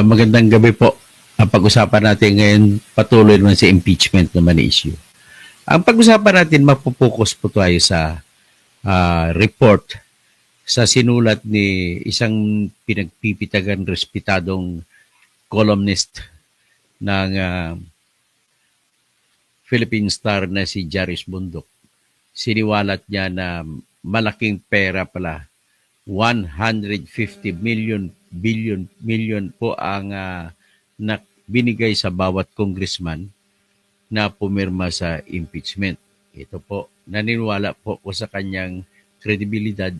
Magandang gabi po. Ang pag-usapan natin ngayon patuloy naman sa impeachment naman na issue. Ang pag-usapan natin mapupokus po tayo sa report sa sinulat ni isang pinagpipitagan respetadong columnist ng Philippine Star na si Jaris Bundok. Siniwalat niya na malaking pera pala, 150 million po ang binigay sa bawat congressman na pumirma sa impeachment. Ito po, naniniwala po ko sa kanyang kredibilidad,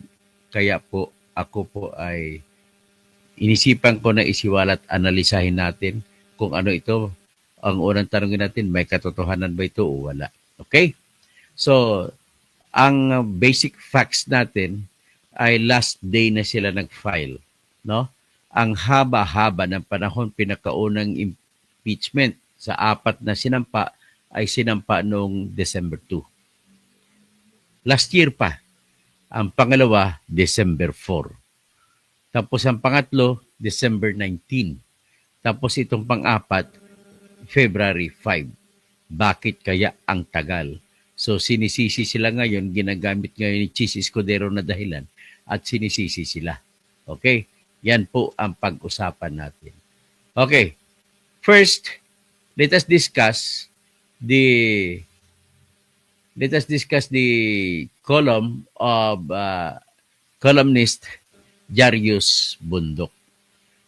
kaya po ako po ay inisipan ko na isiwalat, analisahin natin kung ano ito. Ang unang tanongin natin, may katotohanan ba ito o wala? Okay? So, ang basic facts natin ay last day na sila nag-file, no? Ang haba-haba ng panahon, pinakaunang impeachment sa 4 na sinampa ay sinampa noong December 2. Last year pa. Ang pangalawa, December 4. Tapos ang pangatlo, December 19. Tapos itong pang-apat, February 5. Bakit kaya ang tagal? So sinisisi sila ngayon, ginagamit ngayon ni Chis Escudero na dahilan at sinisisi sila. Okay? Yan po ang pag-usapan natin. Okay. First, let us discuss the column of columnist Jarius Bundok.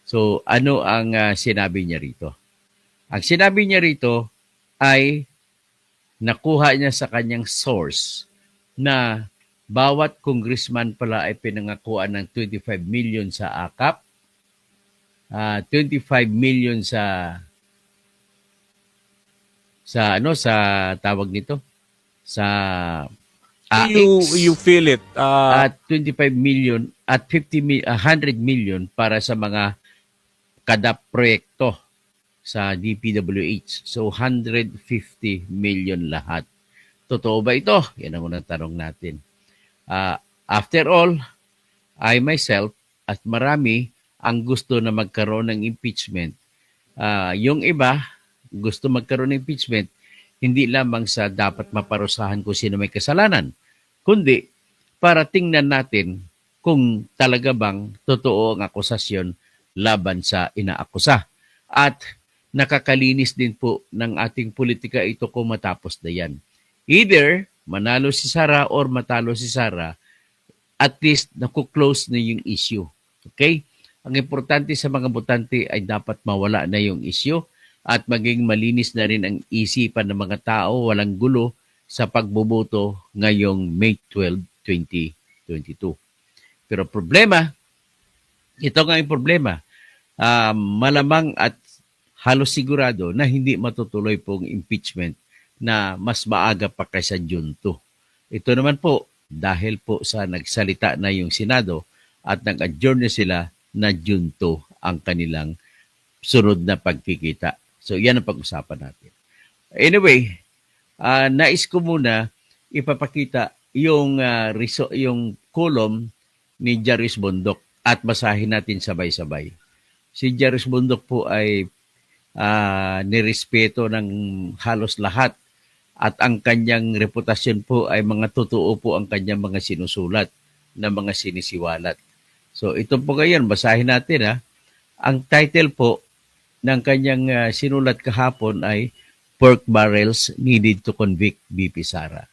So, ano ang sinabi niya rito? Ang sinabi niya rito ay nakuha niya sa kanyang source na bawat congressman pala ay pinangakuan ng 25 million sa AKAP, 25 million sa tawag nito, sa AX, You feel it. at 25 million at 100 million para sa mga kada proyekto sa DPWH. So 150 million lahat. Totoo ba ito? Yan ang unang tanong natin. After all, I myself at marami ang gusto na magkaroon ng impeachment. Yung iba gusto magkaroon ng impeachment hindi lamang sa dapat maparusahan kung sino may kasalanan, kundi para tingnan natin kung talaga bang totoo ang akusasyon laban sa inaakusa. At nakakalinis din po ng ating politika ito kung matapos na yan. Either manalo si Sara or matalo si Sara, at least naku-close na yung issue. Okay? Ang importante sa mga botante ay dapat mawala na yung issue at maging malinis na rin ang isipan ng mga tao, walang gulo sa pagboboto ngayong May 12, 2022. Pero problema, ito nga yung problema, malamang at halos sigurado na hindi matutuloy pong impeachment na mas maaga pa kaysa June 2. Ito naman po dahil po sa nagsalita na yung Senado at nag-adjourn na sila na June 2 ang kanilang sunod na pagkikita. So yan ang pag-usapan natin. Anyway, nais ko muna ipapakita yung column ni Jaris Bundok at basahin natin sabay-sabay. Si Jaris Bundok po ay nirespeto ng halos lahat at ang kanyang reputasyon po ay mga totoo po ang kanyang mga sinusulat na mga sinisiwalat. So ito po ngayon, basahin natin . Ang title po ng kanyang sinulat kahapon ay Pork Barrels Needed to Convict VP Sara.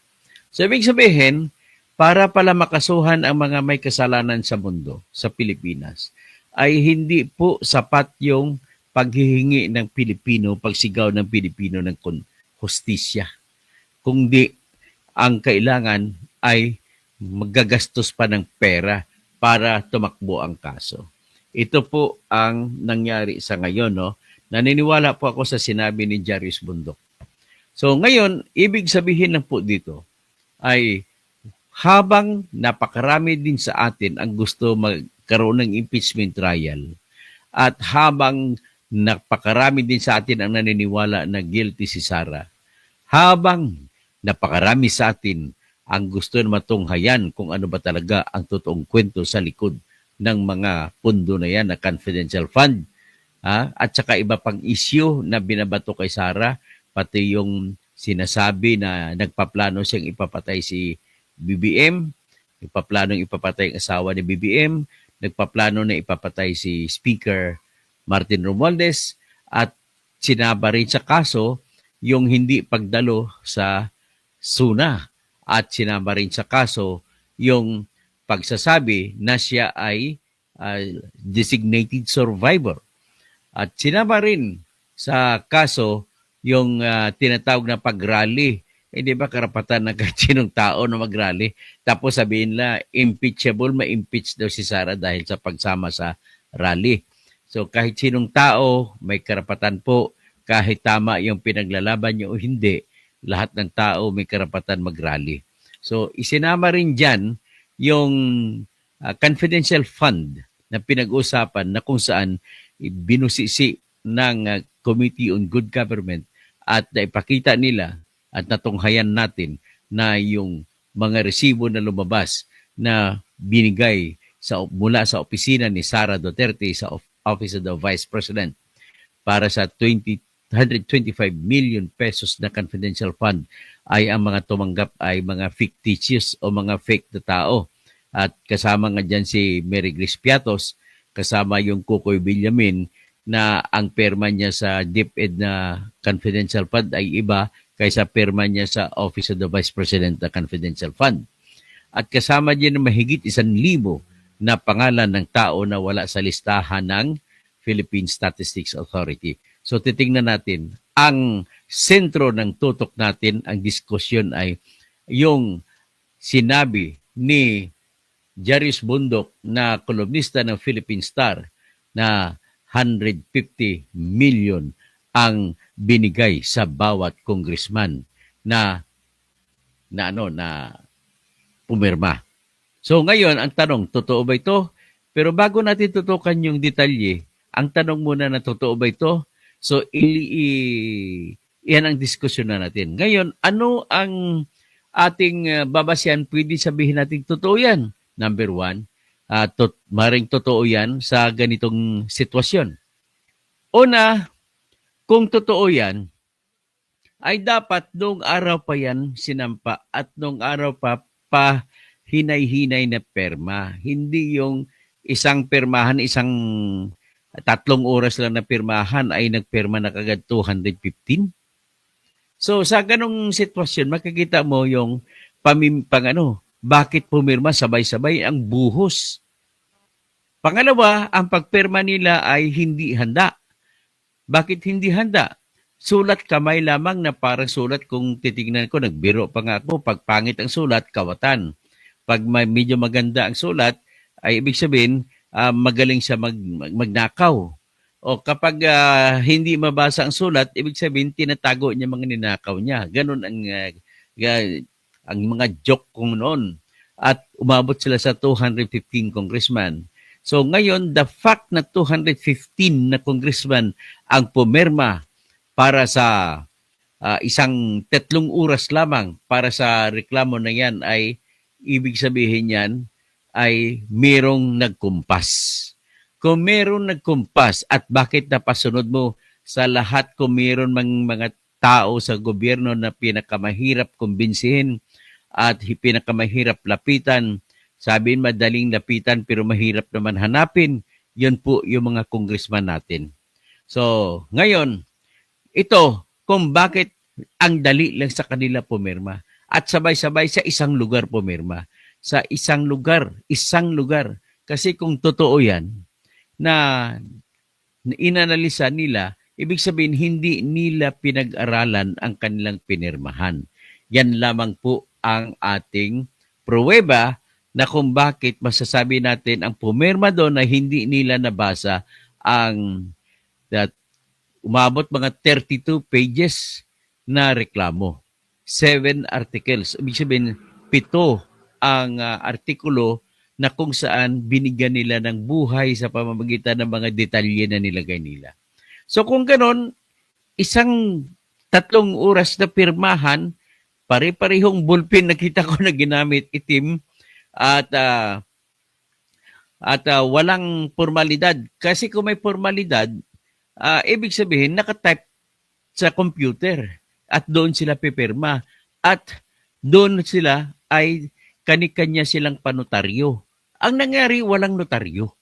So ibig sabihin, para pala makasuhan ang mga may kasalanan sa mundo, sa Pilipinas, ay hindi po sapat yung paghihingi ng Pilipino, pagsigaw ng Pilipino ng hustisya. Kundi ang kailangan ay magagastos pa ng pera para tumakbo ang kaso. Ito po ang nangyari sa ngayon. Naniniwala po ako sa sinabi ni Jaris Bundok. So ngayon, ibig sabihin lang po dito ay habang napakarami din sa atin ang gusto magkaroon ng impeachment trial at habang napakarami din sa atin ang naniniwala na guilty si Sara, habang napakarami sa atin ang gusto na matunghayan kung ano ba talaga ang totoong kwento sa likod ng mga pundo na yan na confidential fund At saka iba pang issue na binabato kay Sara, pati yung sinasabi na nagpaplano siyang ipapatay si BBM, nagpaplanong ipapatay ang asawa ni BBM, nagpaplano na ipapatay si Speaker Martin Romualdez, at sinaba rin sa kaso yung hindi pagdalo sa SUNA, at sinaba rin sa kaso yung pagsasabi na siya ay designated survivor. At sinama rin sa kaso yung tinatawag na pag-rally. Di ba karapatan ng kahit sinong tao na mag-rally? Tapos sabihin na impeachable, ma-impeach daw si Sara dahil sa pagsama sa rally. So kahit sinong tao may karapatan po, kahit tama yung pinaglalaban niyo o hindi, lahat ng tao may karapatan mag-rally. So isinama rin dyan yung confidential fund na pinag-usapan na kung saan binusisi ng Committee on Good Government at naipakita nila at natunghayan natin na yung mga resibo na lumabas na binigay mula sa opisina ni Sara Duterte sa Office of the Vice President para sa 125 million pesos na confidential fund ay ang mga tumanggap ay mga fictitious o mga fake na tao. At kasama nga dyan si Mary Grace Piatos, kasama yung Kukoy Villamin na ang perma niya sa DepEd na confidential fund ay iba kaysa perma niya sa Office of the Vice President na confidential fund. At kasama din na mahigit 1,000 na pangalan ng tao na wala sa listahan ng Philippine Statistics Authority. So titingnan natin, ang sentro ng tutok natin, ang diskusyon ay yung sinabi ni Jarius Bundok na kolumnista ng Philippine Star na 150 million ang binigay sa bawat congressman na pumirma. So ngayon, ang tanong, totoo ba ito? Pero bago natin tutukan yung detalye, ang tanong muna na totoo ba ito? So iyan ang diskusyon na natin. Ngayon, ano ang ating babasyan? Pwede sabihin natin totoo yan. Number one, maring totoo yan sa ganitong sitwasyon. Una, kung totoo yan, ay dapat noong araw pa yan sinampa at noong araw pa hinay-hinay na perma. Hindi yung isang permahan, 3 oras lang na permahan ay nagperma na kagad 215. So sa ganong sitwasyon, makikita mo yung bakit pumirma sabay-sabay ang buhos. Pangalawa, ang pagpirma nila ay hindi handa. Bakit hindi handa? Sulat kamay lamang na parang sulat kung titignan ko, nagbiro pa nga ako, pag pangit ang sulat, kawatan. Pag medyo maganda ang sulat, ay ibig sabihin, magaling siya magnakaw. O kapag hindi mabasa ang sulat, ibig sabihin, tinatago niya mga ninakaw niya. Ganon ang mga joke kung noon. At umabot sila sa 215 congressman. So ngayon, the fact na 215 na congressman ang pumirma para sa isang 3 oras lamang para sa reklamo na yan ay ibig sabihin yan ay merong nagkumpas. Kung merong nagkumpas at bakit napasunod mo sa lahat kung meron mga tao sa gobyerno na pinakamahirap kumbinsihin at pinakamahirap lapitan, sabihin madaling lapitan pero mahirap naman hanapin, yun po yung mga congressman natin. So, ngayon, ito kung bakit ang dali lang sa kanila pumirma at sabay-sabay sa isang lugar pumirma. Sa isang lugar. Kasi kung totoo yan na inanalisa nila, ibig sabihin hindi nila pinag-aralan ang kanilang pinirmahan. Yan lamang po ang ating pruweba na kung bakit masasabi natin ang pumirma doon na hindi nila nabasa ang umabot mga 32 pages na reklamo. 7 articles. Ibig sabihin, 7 ang artikulo na kung saan binigyan nila ng buhay sa pamamagitan ng mga detalye na nilagay nila. So kung ganon, isang 3 oras na pirmahan, pare-parehong ballpen nakita ko na ginamit, itim, at walang formalidad. Kasi kung may formalidad, ibig sabihin, nakatype sa computer at doon sila pipirma at doon sila ay kani-kanya silang panotaryo. Ang nangyari, walang notaryo.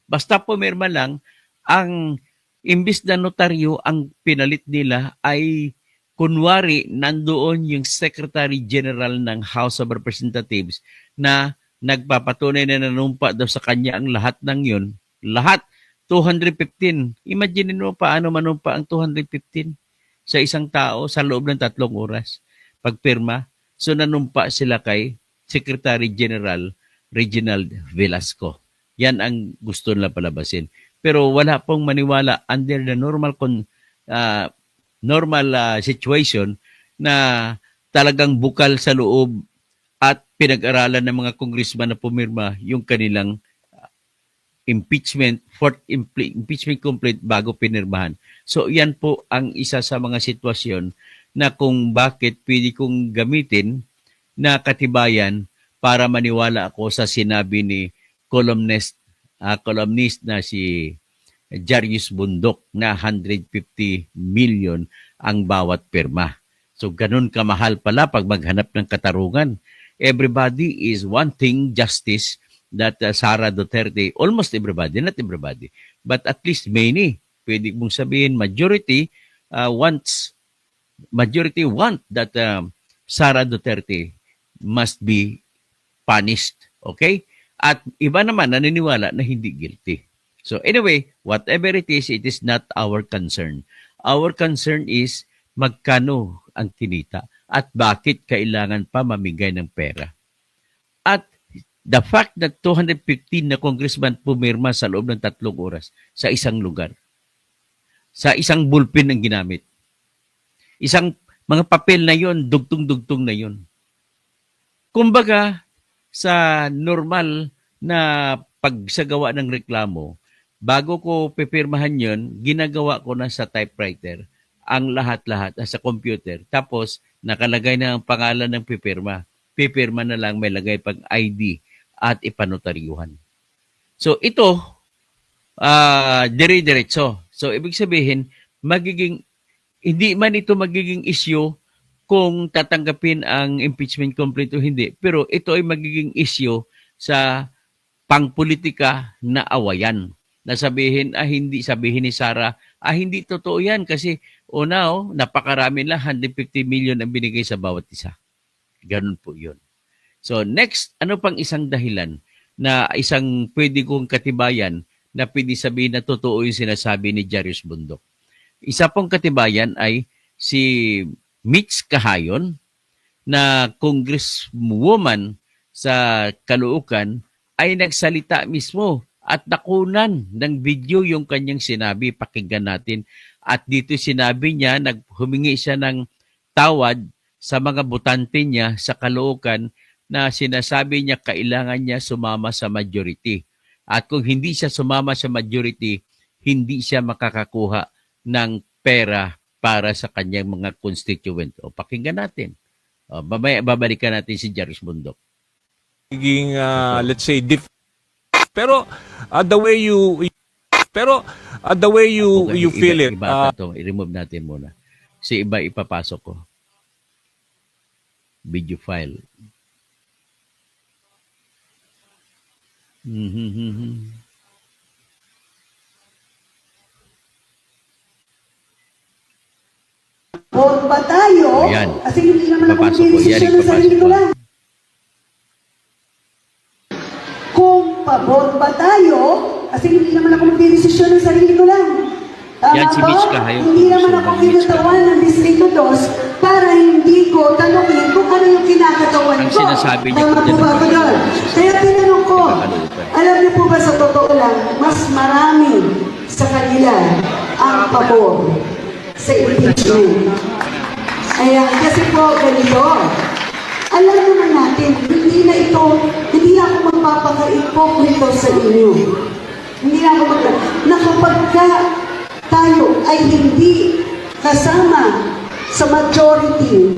Basta pumirma lang, ang imbis na notaryo, ang pinalit nila ay kunwari nandoon yung Secretary General ng House of Representatives na nagpapatunay na nanumpa daw sa kanya ang lahat ng yun. Lahat, 215. Imagine mo paano manumpa ang 215 sa isang tao sa loob ng 3 oras pagpirma. So nanumpa sila kay Secretary General Reginald Velasco. Yan ang gusto nila palabasin. Pero wala pong maniwala under the normal situation na talagang bukal sa loob at pinag-aralan ng mga congressman na pumirma yung kanilang fourth impeachment complaint bago pinirmahan. So yan po ang isa sa mga sitwasyon na kung bakit pwede kong gamitin na katibayan para maniwala ako sa sinabi ni columnist na si Jarius Bundok na 150 million ang bawat pirma. So ganun kamahal pala pag maghanap ng katarungan. Everybody is wanting justice that Sara Duterte, almost everybody, not everybody, but at least many, pwede mong sabihin majority want that Sara Duterte must be punished. Okay? At iba naman naniniwala na hindi guilty. So anyway, whatever it is not our concern. Our concern is magkano ang kinita at bakit kailangan pa mamigay ng pera. At the fact that 215 na congressman pumirma sa loob ng 3 oras sa isang lugar, sa isang bullpen ang ginamit. Isang mga papel na yon, dugtong-dugtong na yon. Kumbaga, sa normal na pagsagawa ng reklamo, bago ko pipirmahan yon, ginagawa ko na sa typewriter ang lahat-lahat sa computer. Tapos, nakalagay na ang pangalan ng pipirma. Pipirma na lang, may lagay pang ID at ipanotaryuhan. So, ito, dire-diretso. So, ibig sabihin, hindi man ito magiging issue kung tatanggapin ang impeachment complaint o hindi. Pero ito ay magiging issue sa pangpolitika na awayan. Nasabihin, hindi sabihin ni Sara, hindi totoo yan kasi napakarami lang, 150 million ang binigay sa bawat isa. Ganun po yun. So next, ano pang isang dahilan na isang pwede kong katibayan na pwede sabihin na totoo yung sinasabi ni Jarius Bundok? Isa pong katibayan ay si Mitch Kahayon na congresswoman sa Caloocan ay nagsalita mismo at nakunan ng video yung kanyang sinabi. Pakinggan natin. At dito sinabi niya, humingi siya ng tawad sa mga botante niya sa Caloocan na sinasabi niya kailangan niya sumama sa majority. At kung hindi siya sumama sa majority, hindi siya makakakuha ng pera para sa kanyang mga constituent. O pakinggan natin. Babalikan natin si Jarius Bundok. Let's say pero the way you feel it. I-remove natin muna. Si iba ipapasok ko. Video file. Vote ba tayo? Ayan. Kasi hindi naman ako Papasok ko. magdidesisyon ng sarili ko lang. Kung pa-vote ba tayo, kasi hindi naman ako magdidesisyon ng sarili ko lang. Tama Yan si ba? Mitch Kahayon. Hindi naman ako Mitch kinutawan ng Distrito 2 para hindi ko tanongin kung ano yung kinakatawan Ang ko. sinasabi niya Tama kung po ba ganun ako pa doon? rin. Kaya tinanong ko, Pinakalutan. alam niyo po ba sa totoo lang, mas marami sa kanila ang pabor sa impeachment. Ayan, kasi po ganito. Alam naman natin, hindi ako magpapaka-ipokrito sa inyo. Hindi na ako na kapag tayo ay hindi kasama sa majority,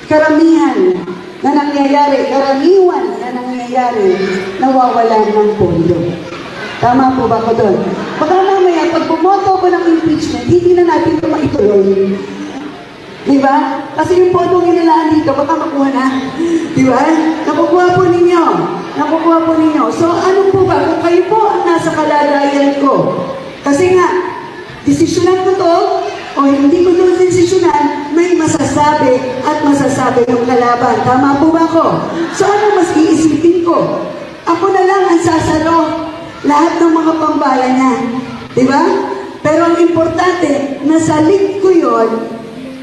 karamihan na nangyayari, karaniwan na nangyayari, nawawalan ng pondo. Tama po ba ko doon? Baka mamaya, pag bumoto ko ng impeachment, impeachment, hindi na natin ito maituloy. Di ba? Kasi yung podong inilaan dito, baka makuha na. Di ba? Nakukuha po ninyo. Nakukuha po ninyo. So ano po ba? Kung kayo po ang nasa kalagayan ko, kasi nga, desisyonan ko to, o hindi ko to desisyonan, may masasabi at masasabi ng kalaban. Tama po ba ako? So ano mas iisipin ko? Ako na lang ang sasalo lahat ng mga pambalanan. Di ba? Pero ang importante, nasa link ko yun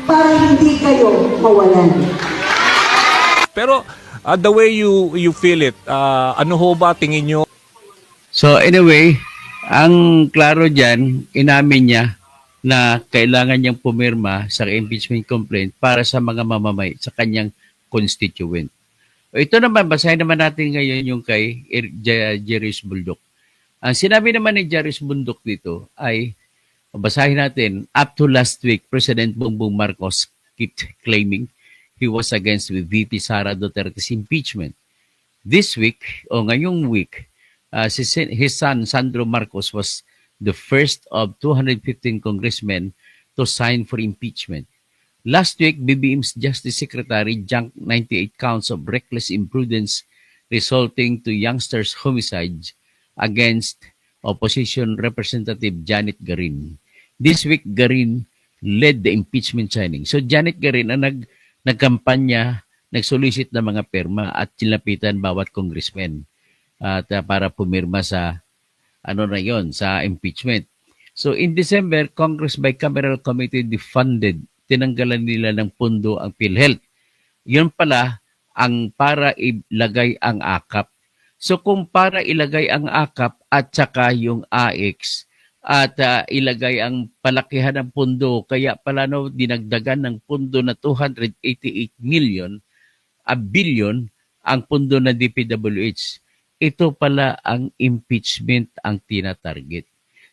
para hindi kayo mawalan. Pero the way you feel it, ano ho ba tingin nyo? So anyway, ang klaro dyan, inamin niya na kailangan niyang pumirma sa impeachment complaint para sa mga mamamay, sa kanyang constituent. O ito naman, basahin naman natin ngayon yung kay Jerry's Bundok. Ang sinabi naman ni Jerry's Bundok dito ay, basahin natin, up to last week, President Bongbong Marcos kept claiming he was against with VP Sara Duterte's impeachment. This week, o ngayong week, his son Sandro Marcos was the first of 215 congressmen to sign for impeachment. Last week, BBM's Justice Secretary junked 98 counts of reckless imprudence resulting to youngsters' homicides against Opposition Representative Janet Garin. This week, Garin led the impeachment signing. So Janet Garin ang nagkampanya, nagsolicit ng mga perma at tinapitan bawat congressman at para pumirma sa sa impeachment. So in December, Congress Bicameral Committee defunded, tinanggalan nila ng pundo ang PhilHealth. Yun pala ang para ilagay ang AKAP. So kung para ilagay ang AKAP at saka yung AX at ilagay ang palakihan ng pundo, kaya pala dinagdagan ng pundo na 288 billion ang pundo ng DPWH. Ito pala ang impeachment ang tinatarget.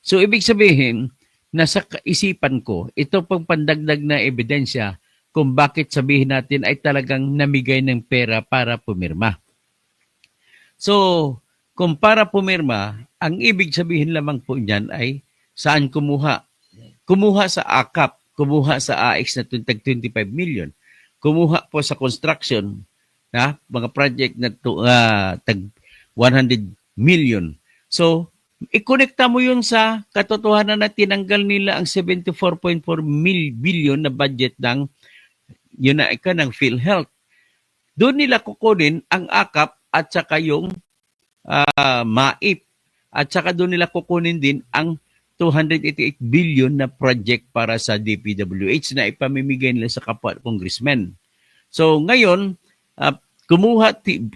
So ibig sabihin, nasa kaisipan ko, ito pang pandagdag na ebidensya kung bakit sabihin natin ay talagang namigay ng pera para pumirma. So, kung para pumirma, ang ibig sabihin lamang po niyan ay saan kumuha? Kumuha sa AKAP, kumuha sa AX na 25 million, kumuha po sa construction, mga project na tag 100 million. So, ikonekta mo yun sa katotohanan na tinanggal nila ang 74.4 billion na budget ng ng PhilHealth. Doon nila kukunin ang AKAP at saka yung MAIP. At saka doon nila kukunin din ang 288 billion na project para sa DPWH na ipamimigay nila sa kapwa congressmen. So ngayon,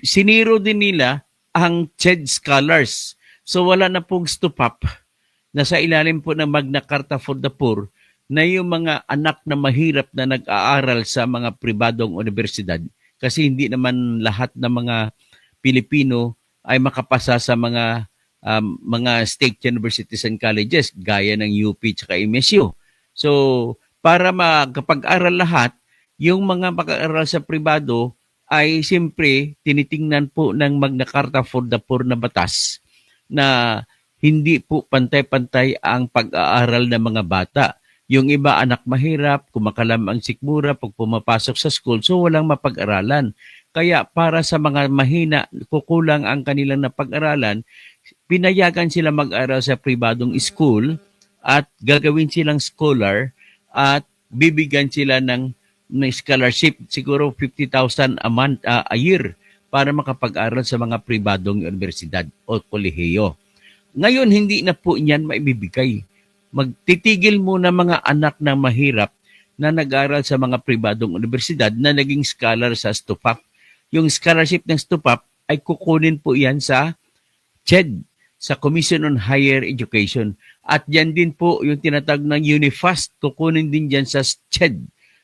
siniro din nila ang CHED scholars. So wala na pong stupap na sa ilalim po ng Magna Carta for the Poor na yung mga anak na mahirap na nag-aaral sa mga pribadong universidad kasi hindi naman lahat ng mga Pilipino ay makapasa sa mga state universities and colleges gaya ng UP at MSU. So para makapag-aral lahat, yung mga mag-aaral sa pribado ay siyempre tinitingnan po ng Magna Carta for the Poor na batas na hindi po pantay-pantay ang pag-aaral ng mga bata. Yung iba anak mahirap, kumakalam ang sikmura pag pumapasok sa school, so walang mapag-aralan. Kaya para sa mga mahina, kukulang ang kanilang napag-aralan, pinayagan sila mag-aral sa pribadong school at gagawin silang scholar at bibigyan sila ng scholarship, siguro 50,000 a year para makapag-aral sa mga pribadong universidad o kolehiyo. Ngayon, hindi na po niyan maibibigay. Magtitigil muna mga anak na mahirap na nag-aral sa mga pribadong universidad na naging scholar sa STUPAP. Yung scholarship ng STUPAP ay kukunin po yan sa CHED, sa Commission on Higher Education. At yan din po yung tinatawag ng UNIFAST, kukunin din dyan sa CHED.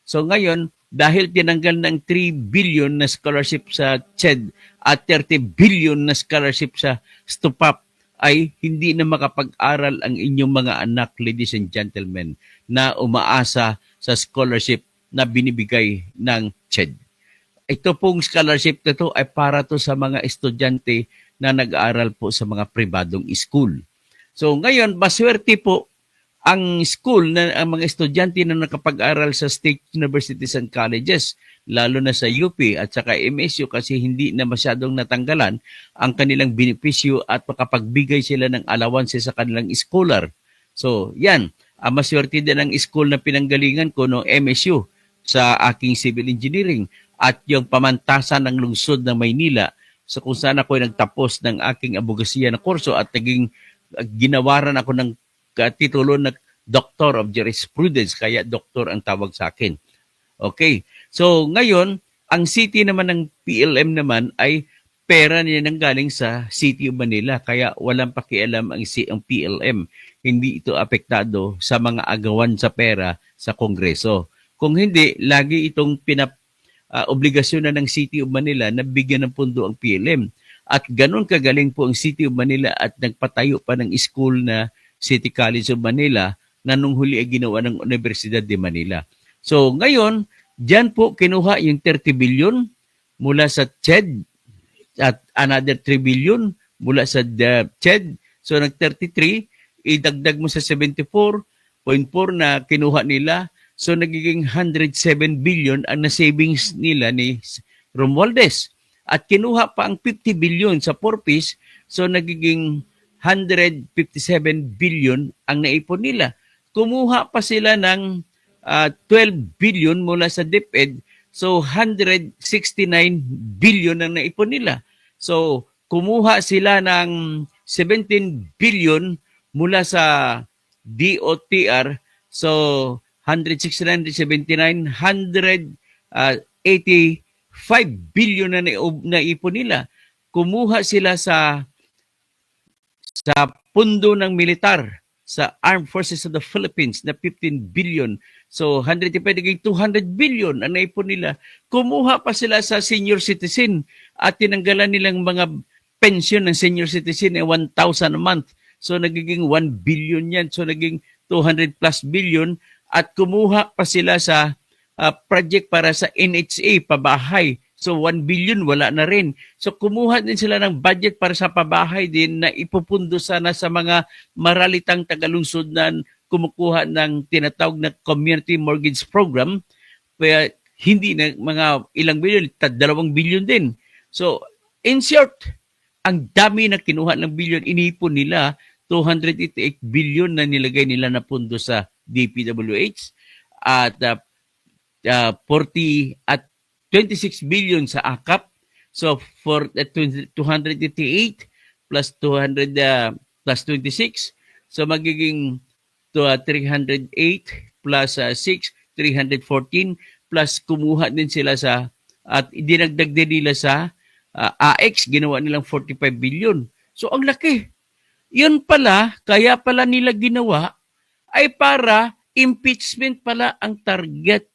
So ngayon, dahil tinanggal ng 3 billion na scholarship sa CHED at 30 billion na scholarship sa STUPAP, ay hindi na makapag-aral ang inyong mga anak, ladies and gentlemen, na umaasa sa scholarship na binibigay ng CHED. Ito pong scholarship na ito ay para to sa mga estudyante na nag-aaral po sa mga pribadong school. So ngayon, maswerte po ang school na ang mga estudyante na nakapag-aral sa state universities and colleges, lalo na sa UP at saka MSU kasi hindi na masyadong natanggalan ang kanilang benepisyo at makapagbigay sila ng allowances sa kanilang scholar. So, yan. Maswerte din ang school na pinanggalingan ko no MSU sa aking civil engineering at yung pamantasan ng lungsod ng Maynila. So kung saan ako nagtapos ng aking abogasiya na kurso at naging ginawaran ako ng titulo na Doctor of Jurisprudence, kaya doktor ang tawag sa akin. Okay. So ngayon, ang city naman ng PLM naman ay pera niya nang galing sa City of Manila. Kaya walang pakialam ang PLM. Hindi ito apektado sa mga agawan sa pera sa Kongreso. Kung hindi, lagi itong obligasyon na ng City of Manila na bigyan ng pundo ang PLM. At ganun kagaling po ang City of Manila at nagpatayo pa ng school na City College of Manila na nung huli ay ginawa ng Universidad de Manila. So ngayon, diyan po kinuha yung 30 billion mula sa CHED at another 3 billion mula sa CHED. So nag-33, idagdag mo sa 74.4 na kinuha nila. So nagiging 107 billion ang na-savings nila ni Romualdez. At kinuha pa ang 50 billion sa Porpis, so nagiging 157 billion ang naipon nila. Kumuha pa sila ng 12 billion mula sa DepEd, so 169 billion ang naipon nila. So kumuha sila ng 17 billion mula sa DOTR, so 169, 79, 185 billion na naipon nila. Kumuha sila sa pundo ng militar sa Armed Forces of the Philippines na 15 billion. So 105 naging 200 billion ang naipon nila. Kumuha pa sila sa senior citizen at tinanggalan nilang mga pension ng senior citizen ay 1,000 a month. So nagiging 1 billion yan. So naging 200 plus billion. At kumuha pa sila sa project para sa NHA, pabahay. So 1 billion wala na rin. So kumuha din sila ng budget para sa pabahay din na ipupundo sana sa mga maralitang tagalungsod na kumukuha ng tinatawag na Community Mortgage Program. Kaya hindi na mga ilang billion, 2 billion din. So in short, ang dami na kinuha ng billion, inipon nila 288 billion na nilagay nila na pundo sa DPWH at 40 at 26 billion sa AKAP. So for 288 plus 200 plus 26, so magiging 308 plus 6, 314 plus kumuha din sila sa at dinagdag din nila sa AX, ginawa nilang 45 billion. So ang laki. Yun pala, kaya pala nila ginawa ay para impeachment pala ang target.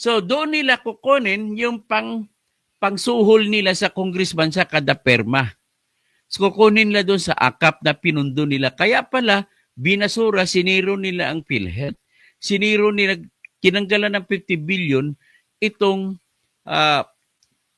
So doon nila kukunin yung pangsuhol nila sa congressman sa kada perma. So kukunin nila doon sa AKAP na pinundo nila. Kaya pala binasura, siniro nila ang PhilHealth. Siniro nila, kinanggalan ng 50 billion itong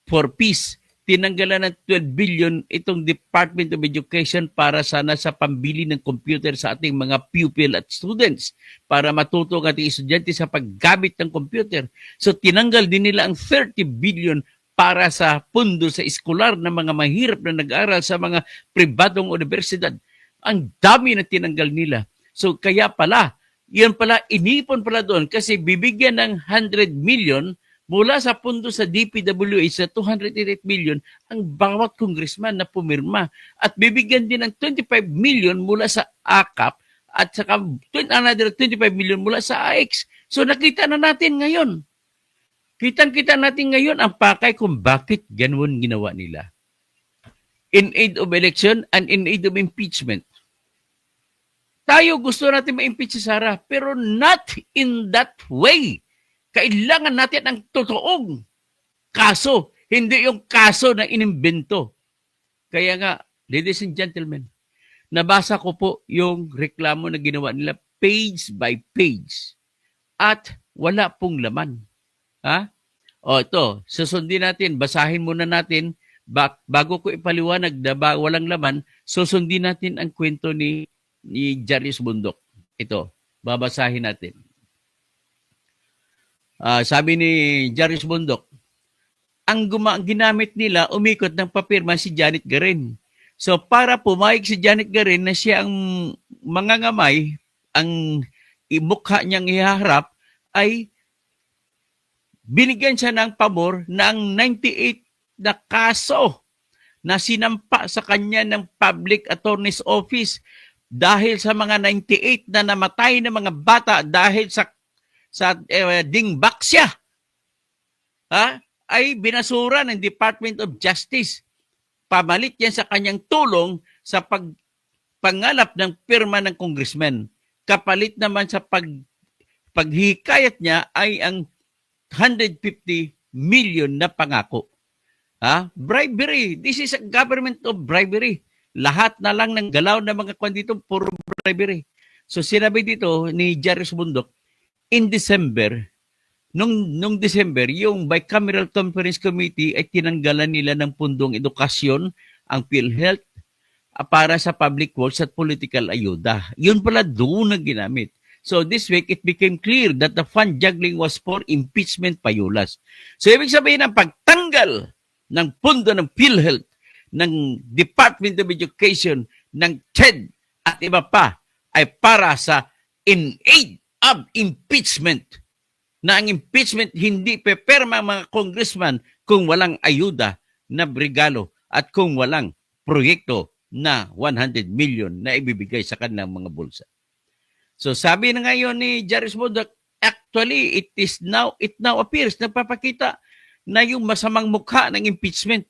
for peace. Tinanggalan ng 12 billion itong Department of Education para sana sa pambili ng computer sa ating mga pupil at students para matuto ang ating estudyante sa paggamit ng computer. So tinanggal din nila ang 30 billion para sa pundo sa eskular ng mga mahirap na nag-aaral sa mga pribadong universidad. Ang dami na tinanggal nila. So kaya pala, yan pala, inipon pala doon kasi bibigyan ng 100 million mula sa pundo sa DPWH sa 288 million ang bawat congressman na pumirma. At bibigyan din ng 25 million mula sa AKAP at saka another 25 million mula sa AX. So nakita na natin ngayon. Kitang-kita natin ngayon ang pakay kung bakit ganun ginawa nila. In aid of election and in aid of impeachment. Tayo gusto natin ma-impeach si Sara, pero not in that way. Kailangan natin ang totoong kaso, hindi yung kaso na inimbento. Kaya nga, ladies and gentlemen, nabasa ko po yung reklamo na ginawa nila page by page at wala pong laman. Ha? O ito, susundin natin, basahin muna natin bago ko ipaliwanag na walang laman, susundin natin ang kwento ni Jarius Bundok. Ito, babasahin natin. Sabi ni Jarius Bundok, ang ginamit nila, umikot ng papirma si Janet Garin. So para pumayag si Janet Garin na siya ang mangangamay, ang mukha niyang ihaharap, ay binigyan siya ng pabor ng 98 na kaso na sinampa sa kanya ng Public Attorney's Office dahil sa mga 98 na namatay na mga bata dahil sa dingbaksya. Ay binasura ng Department of Justice. Pamalit yan sa kanyang tulong sa pangalap ng pirma ng congressman. Kapalit naman sa paghikayat niya ay ang 150 million na pangako. Bribery. This is a government of bribery. Lahat na lang ng galaw na mga kwan dito, puro bribery. So sinabi dito ni Jarius Bundok, in December, nung December, yung Bicameral Conference Committee ay tinanggalan nila ng pundong edukasyon ang PhilHealth para sa public works at political ayuda. Yun pala doon na ginamit. So this week, it became clear that the fund juggling was for impeachment payulas. So ibig sabihin ng pagtanggal ng pundo ng PhilHealth, ng Department of Education, ng TED at iba pa ay para sa in aid of impeachment. Na ang impeachment hindi peperma mga congressman kung walang ayuda na regalo at kung walang proyekto na 100 million na ibibigay sa kanilang mga bulsa. So sabi na ngayon ni Jarius Bundok, actually it now appears, nagpapakita na yung masamang mukha ng impeachment.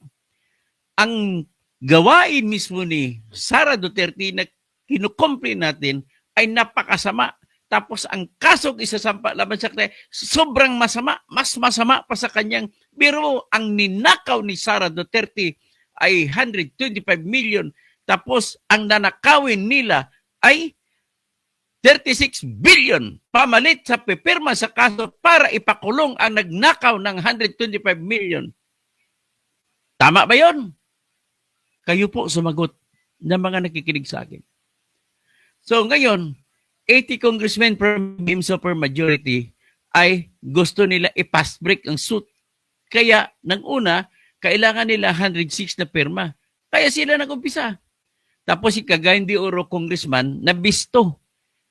Ang gawain mismo ni Sara Duterte na kinukomplain natin ay napakasama. Tapos ang kasong isasampa laban sa kanya, sobrang masama, mas masama pa sa kanyang biro. Ang ninakaw ni Sara Duterte ay 125 million. Tapos ang nanakawin nila ay 36 billion. Pamalit sa pipirma sa kaso para ipakulong ang nagnakaw ng 125 million. Tama ba yon? Kayo po sumagot ng mga nakikinig sa akin. So ngayon, 80 congressmen per majority ay gusto nila i-pass break ang suit. Kaya, nang una, kailangan nila 106 na pirma. Kaya sila nag-umpisa. Tapos si Cagayan de Oro congressman na bisto.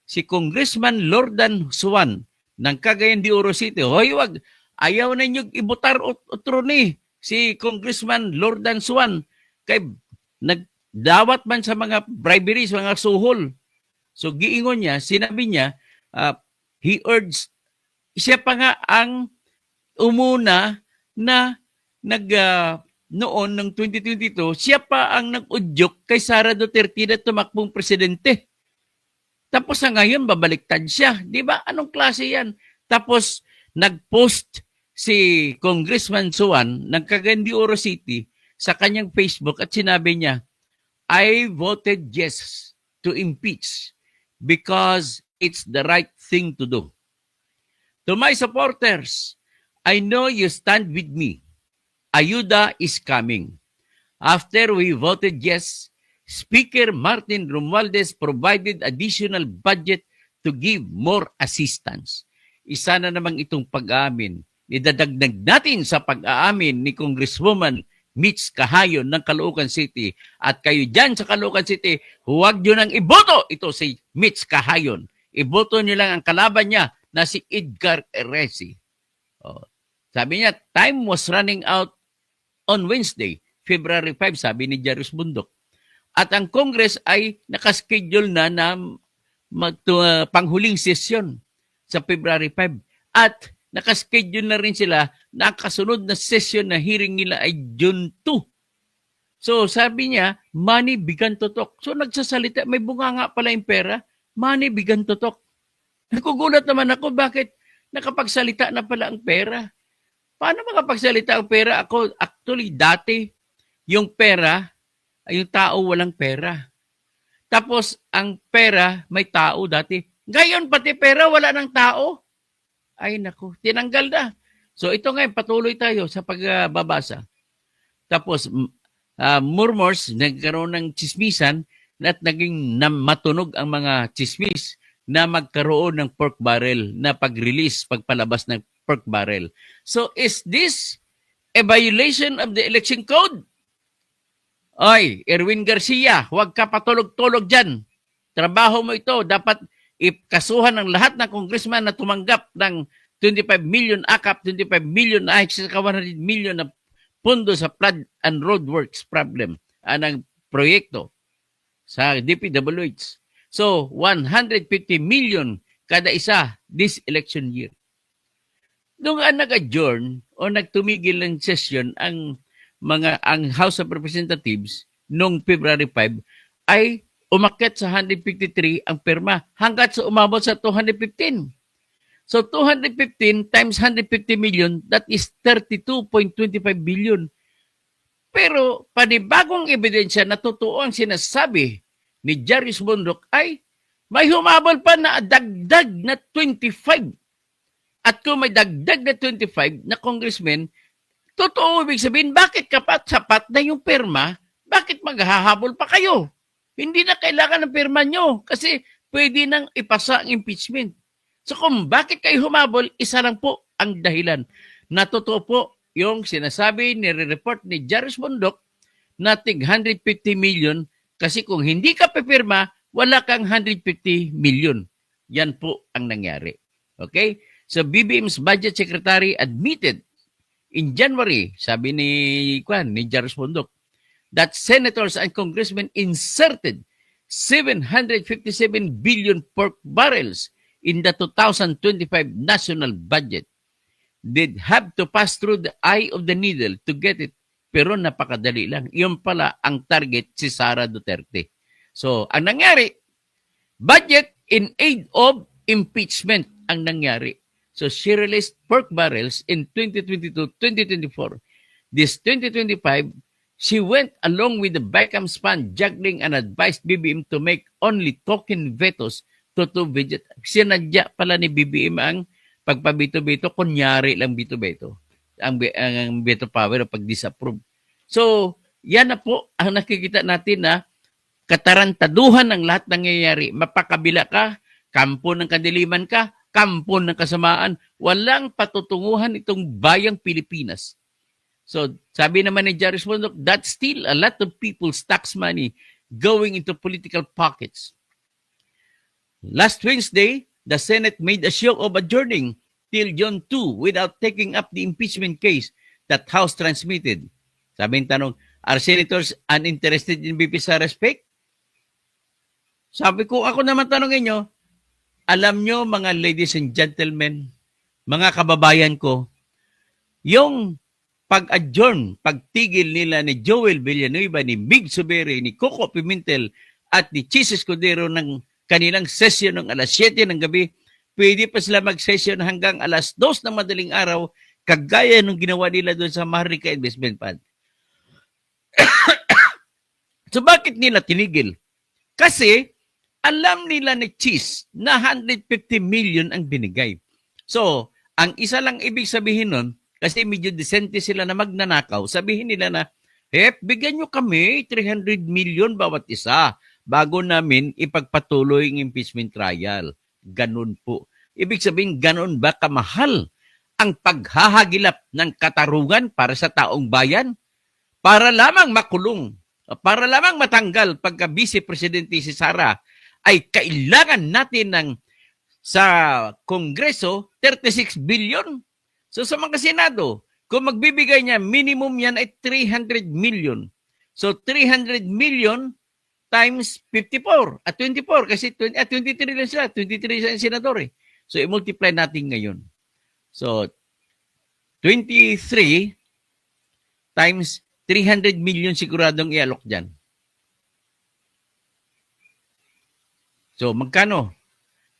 Si Congressman Lordan Suwan ng Cagayan de Oro City. Hoy, wag, ayaw na nyo ibutar otro ni si Congressman Lordan Suwan. Kay nagdawat man sa mga briberies, mga suhol. So giingon niya, sinabi niya, he urged, siya pa nga ang umuna na noon ng 2022, siya pa ang nag-udyok kay Sara Duterte na tumakbong presidente. Tapos sa ngayon, babaliktad siya. Di ba? Anong klase yan? Tapos nag-post si Congressman Suwan ng Cagayan de Oro City sa kanyang Facebook at sinabi niya, I voted yes to impeach because it's the right thing to do. To my supporters, I know you stand with me. Ayuda is coming. After we voted yes, Speaker Martin Romualdez provided additional budget to give more assistance. Isa na namang itong pag-aamin. Idadagdag natin sa pag-aamin ni Congresswoman Mitch Kahayon ng Caloocan City. At kayo dyan sa Caloocan City, huwag nyo nang iboto ito si Mitch Kahayon. Iboto nyo lang ang kalaban niya na si Edgar Eresi. Sabi niya, time was running out on Wednesday, February 5, sabi ni Jarius Bundok. At ang Congress ay nakaschedule na panghuling sesyon sa February 5. At nakaschedule na rin sila na ang kasunod na session na hearing nila ay June 2. So sabi niya, money began to talk. So nagsasalita, may bunganga pala yung pera, money began to talk. Nagugulat naman ako, bakit nakapagsalita na pala ang pera? Paano makapagsalita ang pera? Ako, actually, dati, yung pera, ay yung tao walang pera. Tapos, ang pera, may tao dati. Ngayon, pati pera, wala ng tao. Ay, naku, tinanggal na. So, ito ngayon, patuloy tayo sa pagbabasa. Tapos, murmurs, nagkaroon ng chismisan at naging matunog ang mga chismis na magkaroon ng pork barrel na pag-release, pagpalabas ng pork barrel. So is this a violation of the election code? Oy, Erwin Garcia, huwag ka patulog-tulog dyan. Trabaho mo ito. Dapat ikasuhan ng lahat ng congressman na tumanggap ng 25 million AKAP, 25 million na saka 100 million na pondo sa flood and roadworks problem ng proyekto sa DPWH. So, 150 million kada isa this election year. Nung nag-adjourn o nagtumigil ng session ang House of Representatives noong February 5 ay umakyat sa 153 ang pirma hanggat sa umabot sa 215. So 215 times 150 million, that is 32.25 billion. Pero panibagong ebidensya na totoo ang sinasabi ni Jarius Bundok ay may humabol pa na dagdag na 25. At kung may dagdag na 25 na congressman, totoo ibig sabihin, bakit sapat na yung pirma? Bakit maghahabol pa kayo? Hindi na kailangan ng pirma nyo kasi pwede nang ipasa ang impeachment. So kung bakit kayo humabol, isa lang po ang dahilan. Natotoo po yung sinasabi, nire-report ni Jarius Bundok na tig 150 million kasi kung hindi ka pipirma, wala kang 150 million. Yan po ang nangyari. Okay? So BBM's Budget Secretary admitted in January, sabi ni Jarius Bundok, that senators and congressmen inserted 757 billion pork barrels in the 2025 national budget. They'd have to pass through the eye of the needle to get it. Pero napakadali lang. Yun pala ang target si Sara Duterte. So, ang nangyari, budget in aid of impeachment ang nangyari. So, she released pork barrels in 2022-2024. This 2025, she went along with the Bicam's fund juggling and advised BBM to make only token vetoes to budget. Sinadya pala ni BBM ang pagpabito-bito, kunyari lang bito-bito. Ang veto power o pag-disapprove. So, yan na po ang nakikita natin na katarantaduhan ng lahat ng nangyayari. Mapakabila ka, kampo ng kadiliman ka, kampo ng kasamaan, walang patutunguhan itong bayang Pilipinas. So, sabi naman ni Jarius Bundok, that's still a lot of people's tax money going into political pockets. Last Wednesday, the Senate made a show of adjourning till June 2 without taking up the impeachment case that House transmitted. Sabi ng tanong, are senators uninterested in BP sa respect? Sabi ko, ako naman tanongin nyo, alam nyo mga ladies and gentlemen, mga kababayan ko, yung pag-adjourn, pagtigil nila ni Joel Villanueva, ni Mig Zubiri, ni Coco Pimentel at ni Chis Escudero ng kanilang session ng alas 7 ng gabi, pwede pa sila mag-session hanggang alas 2 ng madaling araw, kagaya nung ginawa nila doon sa Maharlika Investment Fund. So bakit nila tinigil? Kasi alam nila ni Chis na 150 million ang binigay. So, ang isa lang ibig sabihin nun, kasi medyo decente sila na magnanakaw, sabihin nila na, bigyan nyo kami 300 million bawat isa bago namin ipagpatuloy ang impeachment trial. Ganun po. Ibig sabihin, ganun ba kamahal ang paghahagilap ng katarungan para sa taong bayan? Para lamang makulong, para lamang matanggal pagka Vice Presidente si Sara, ay kailangan natin ng sa Kongreso 36 billion. So sa mga Senado, kung magbibigay niya, minimum yan ay 300 million. So 300 million times 54 at 24 kasi 23 lang sila, 23 sa senador eh. So i-multiply natin ngayon. So 23 times 300 million siguradong ialok dyan. So magkano?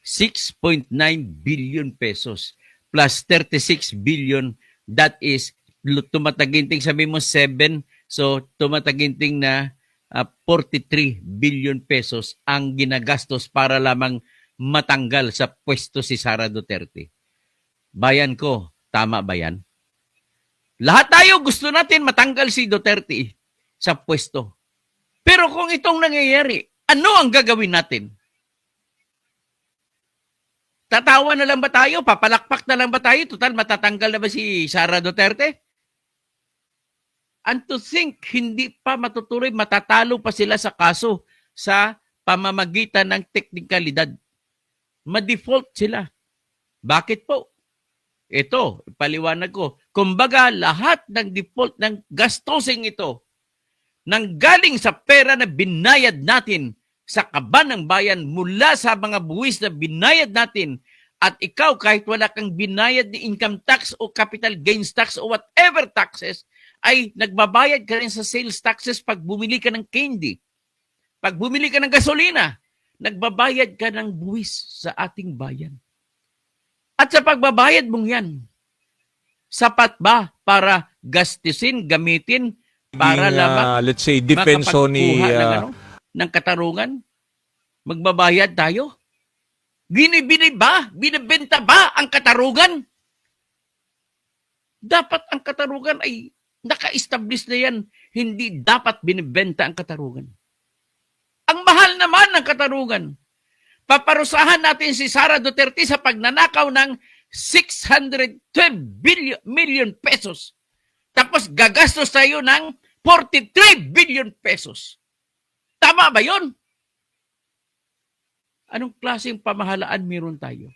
6.9 billion pesos plus 36 billion, that is tumataginting, sabi mo 7, so tumataginting na 43 billion pesos ang ginagastos para lamang matanggal sa pwesto si Sara Duterte. Bayan ko, tama ba yan? Lahat tayo gusto natin matanggal si Duterte sa pwesto. Pero kung itong nangyayari, ano ang gagawin natin? Tatawa na lang ba tayo? Papalakpak na lang ba tayo? Total, matatanggal na ba si Sara Duterte? And to think, hindi pa matutuloy, matatalo pa sila sa kaso sa pamamagitan ng teknikalidad. Ma-default sila. Bakit po? Ito, paliwanag ko. Kumbaga, lahat ng default ng gastosing ito nang galing sa pera na binayad natin sa kaban ng bayan mula sa mga buwis na binayad natin at ikaw kahit wala kang binayad ni income tax o capital gains tax o whatever taxes, ay nagbabayad ka rin sa sales taxes pag bumili ka ng candy. Pag bumili ka ng gasolina, nagbabayad ka ng buwis sa ating bayan. At sa pagbabayad mong yan, sapat ba para gastusin, gamitin, para lamang let's say, depenso ni... makapagkuha ng katarungan? Magbabayad tayo? Binibili ba? Binibenta ba ang katarungan? Dapat ang katarungan ay naka-establish na yan. Hindi dapat binibenta ang katarungan. Ang mahal naman ng katarungan. Paparusahan natin si Sara Duterte sa pagnanakaw ng 612 million pesos. Tapos gagastos tayo ng 43 billion pesos. Tama ba yun? Anong klaseng pamahalaan meron tayo?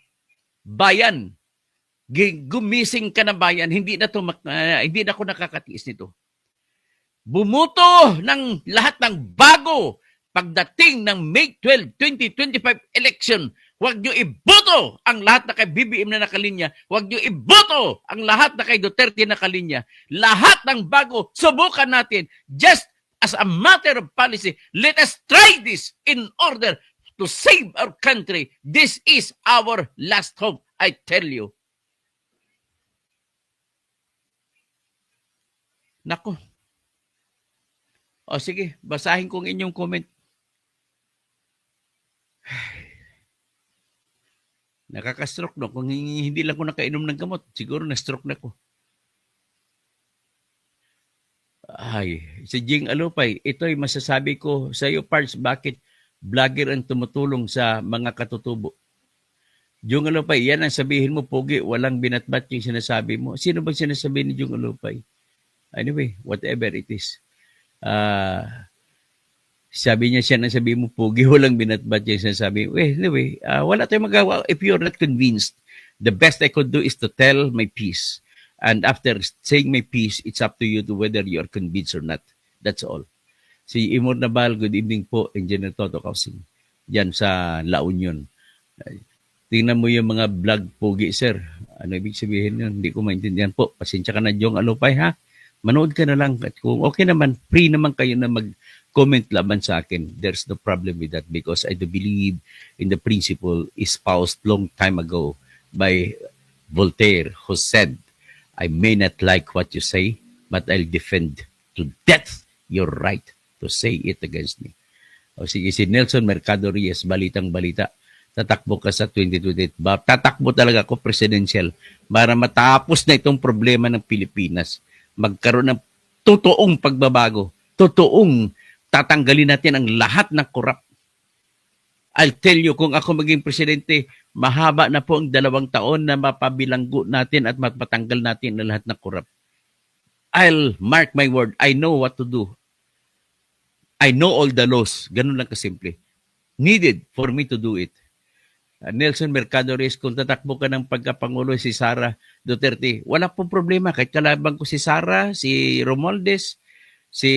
Bayan. Gumising ka na bayan. Hindi na ako nakakatiis nito. Bumuto ng lahat ng bago pagdating ng May 12, 2025 election. Huwag niyo iboto ang lahat na kay BBM na nakalinya. Huwag niyo iboto ang lahat na kay Duterte na nakalinya. Lahat ng bago, subukan natin. Just as a matter of policy, let us try this in order to save our country. This is our last hope, I tell you. Nako. O sige, basahin kong inyong comment. Nakaka-stroke no. Kung hindi lang ko nakainom ng gamot, siguro na-stroke na ko. Ay, si Jing Alupay, ito'y masasabi ko sa iyo, Parts, bakit vlogger ang tumutulong sa mga katutubo. Jing Alupay, yan ang sabihin mo, Pogi, walang binatbat yung sinasabi mo. Sino bang sinasabi ni Jing Alupay? Anyway, whatever it is. Sabi niya siya nang sabi mo, Pogi, walang binatbat yung sinasabi mo. Anyway, wala tayong magawa. If you're not convinced, the best I could do is to tell my piece. And after saying my piece, it's up to you to whether you're convinced or not. That's all. Si Imor Nabal, good evening po, Engineer Toto Kausing, dyan sa La Union. Tingnan mo yung mga vlog, Pogi, sir. Ano ibig sabihin yun? Hindi ko maintindihan po. Pasensya ka na, Jong Alupay, ha? Manood ka na lang. At kung okay naman, free naman kayo na mag-comment laban sa akin. There's no problem with that because I do believe in the principle espoused long time ago by Voltaire, who said, I may not like what you say, but I'll defend to death your right to say it against me. O sige, si Nelson Mercado Reyes, balitang balita. Tatakbo ka sa 2028. Tatakbo talaga ako presidential para matapos na itong problema ng Pilipinas. Magkaroon ng totoong pagbabago. Totoong tatanggalin natin ang lahat ng korap. I'll tell you, kung ako maging presidente, mahaba na po ang 2 taon na mapabilanggo natin at mapatanggal natin ang lahat ng korap. I'll mark my word. I know what to do. I know all the laws. Ganun lang kasimple. Needed for me to do it. Nelson Mercado Reyes, kung tatakbo ka ng pagkapangulo si Sara Duterte, wala pong problema. Kahit kalaban ko si Sara, si Romualdez, si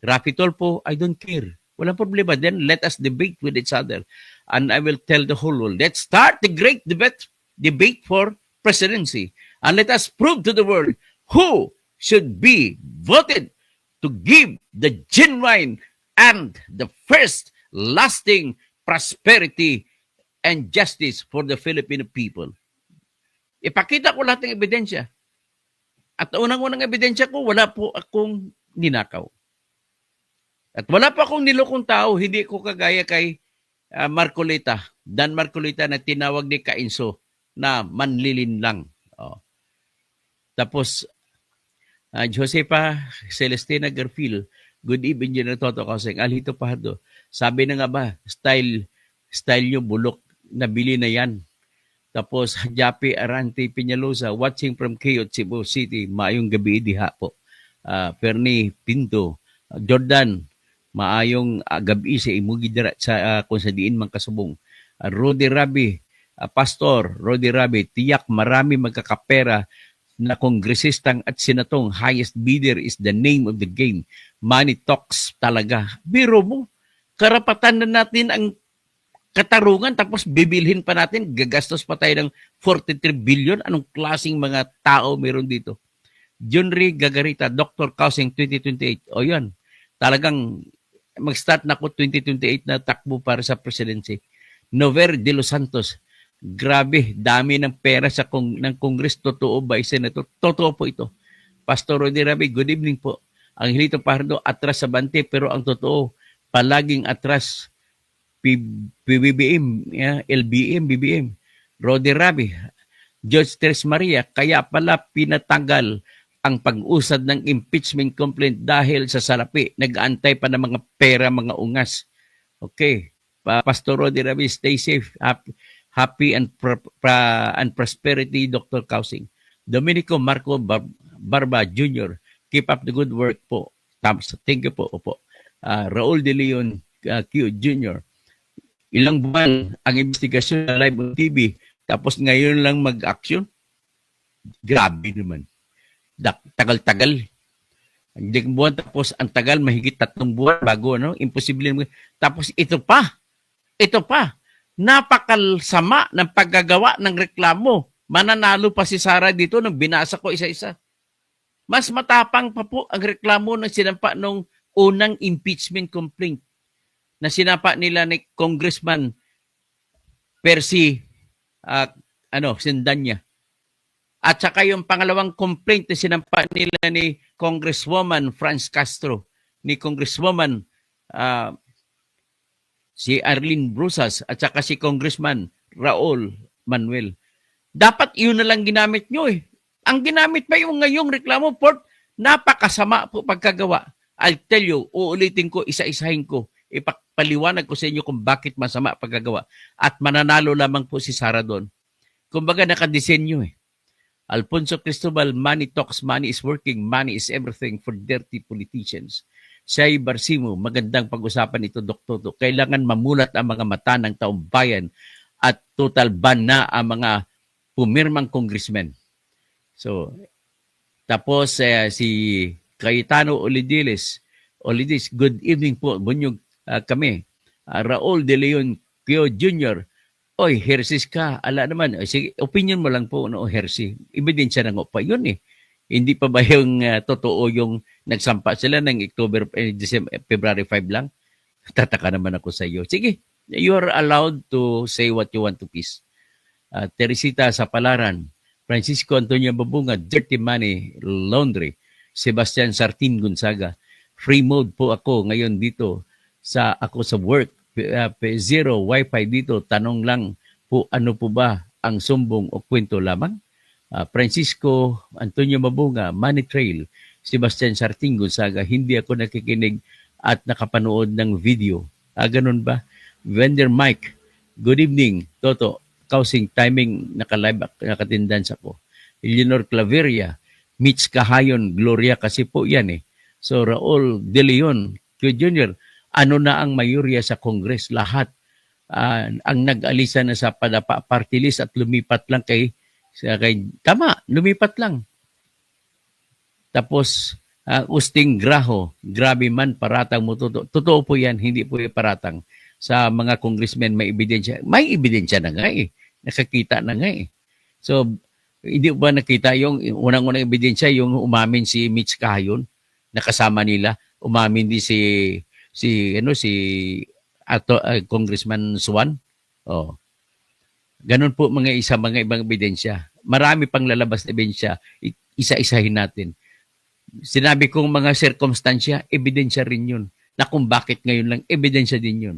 Rafi Tolpo, I don't care. Walang problema. Then let us debate with each other. And I will tell the whole world, let's start the great debate for presidency. And let us prove to the world who should be voted to give the genuine and the first lasting prosperity and justice for the Filipino people. Ipakita ko lahat ng ebidensya. At unang-unang ebidensya ko, wala po akong ninakaw. At wala pa akong nilokong tao, hindi ko kagaya kay Marcolita, Dan Marcolita na tinawag ni Kainso na manlilin lang. Oh. Tapos, Josepa Celestina Garfield, good evening, General Toto Kausing. Alhito Pahardo, sabi na nga ba, style nyo bulok, nabili na yan. Tapos Japi Arante Peñalosa watching from Kayot, Cebu City. Maayong gabi diha po. Perni Pinto, Jordan, maayong gabi sa imugi dira sa kung sa diin man kasubong. Rodi Rabi, Pastor Rodi Rabi, tiyak marami magkakapera na kongresistang at senatong highest bidder is the name of the game. Money talks talaga. Biro mo, karapatan na natin ang katarungan tapos bibilhin pa natin, gagastos pa tayo ng 43 billion. Anong klaseng mga tao meron dito? Junri Gagarita, Dr. Kausing 2028. O yun, talagang mag-start na po 2028 na takbo para sa presidency. Nover de los Santos, grabe, dami ng pera ng Congress. Totoo ba, Senator? Totoo po ito. Pastor Rodi Rabi, good evening po. Ang Hilito Pardo, atras sa bante, pero ang totoo, palaging atras. PBBM, LBM, BBM. Rodi Rabi, Judge Tres Maria, kaya pala pinatanggal ang pag-usad ng impeachment complaint dahil sa salapi. Nag-aantay pa ng mga pera, mga ungas. Okay. Pastor Rodi Rabi, stay safe. Happy and prosperity, Dr. Kausing. Domenico Marco Barba Jr., keep up the good work po. Thank you po. Raul De Leon Q. Jr., ilang buwan ang investigasyon na live on TV, tapos ngayon lang mag-action? Grabe naman. Tagal-tagal. Hindi buwan, tapos ang tagal, mahigit 3 buwan bago, no? Imposible. Tapos ito pa, napakalsama ng paggagawa ng reklamo. Mananalo pa si Sara dito nung binasa ko isa-isa. Mas matapang pa po ang reklamo ng sinampa nung unang impeachment complaint na sinapa nila ni Congressman Percy Sindanya. At saka yung pangalawang complaint na sinampa nila ni Congresswoman Franz Castro, ni Congresswoman si Arlene Brusas, at saka si Congressman Raul Manuel. Dapat yun na lang ginamit nyo eh. Ang ginamit pa yung ngayong reklamo, Port, napakasama po pagkagawa. I'll tell you, uulitin ko, isa-isahin ko. Ipapaliwanag ko sa inyo kung bakit masama pagkagawa. At mananalo lamang po si Sara doon. Kumbaga nakadesenyo eh. Alfonso Cristobal, money talks, money is working, money is everything for dirty politicians. Shai Barsimo, magandang pag-usapan ito, Dr. Kailangan mamulat ang mga mata ng taong bayan at total ban na ang mga pumirmang congressmen. So, tapos si Cayetano Olidis, good evening po, bunyog kami. Raul De Leon Pio Jr., oy, Hershey's ka, ala naman. Sige, opinion mo lang po, no, Hershey. Ebidensya na nga pa yun eh. Hindi pa ba yung totoo yung nagsampa sila ng February 5 lang? Tataka naman ako sa iyo. Sige, you are allowed to say what you want to please. Teresita Sapalaran, Francisco Antonio Babunga, Dirty Money Laundry, Sebastian Sartin Gonzaga. Free mode po ako ngayon dito ako sa work. Zero wifi dito. Tanong lang po, ano po ba ang sumbong o kwento lamang? Francisco Antonio Babunga, Money Trail, Sebastian Sartin Gonzaga, hindi ako nakikinig at nakapanood ng video. Ganun ba? Vendor Mike, good evening. Toto, Kausing timing, nakalive, nakatindans ako. Eleanor Claveria, Mitch Kahayon, Gloria kasi po yan eh. So Raul De Leon, Q. Jr., ano na ang mayorya sa Congress? Lahat ang nag-alisa na sa padapa party list at lumipat lang tama, lumipat lang. Tapos, Usting Graho, grabe man, paratang mo. Totoo po yan, hindi po yung paratang. Sa mga congressmen may ebidensya. May ebidensya na nga eh. Nakakita na nga eh. So, hindi ba nakita yung unang-unang ebidensya, yung umamin si Mitch Kahayon, nakasama nila, umamin din si Congressman Swan. Oh. Ganun po mga ibang ebidensya. Marami pang lalabas na ebidensya, isa-isahin natin. Sinabi kong mga circumstansya, ebidensya rin yun. Na kung bakit ngayon lang, ebidensya din yun.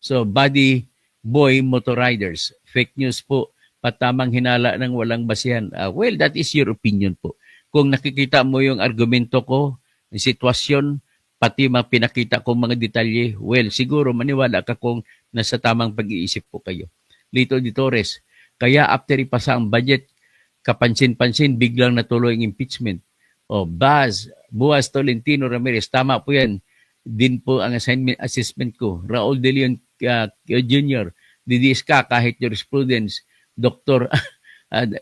So, Body Boy Motorriders, fake news po, patamang hinala ng walang basihan. Well, that is your opinion po. Kung nakikita mo yung argumento ko, yung sitwasyon, pati mga pinakita kong mga detalye, well, siguro maniwala ka kung nasa tamang pag-iisip po kayo. Lito de Torres, Kaya after ipasa ang budget, kapansin-pansin, biglang natuloy ang impeachment. O, Boaz Tolentino Ramirez, tama po yan. Din po ang assessment ko. Raul De Leon Jr., DDSK, kahit jurisprudence, Dr.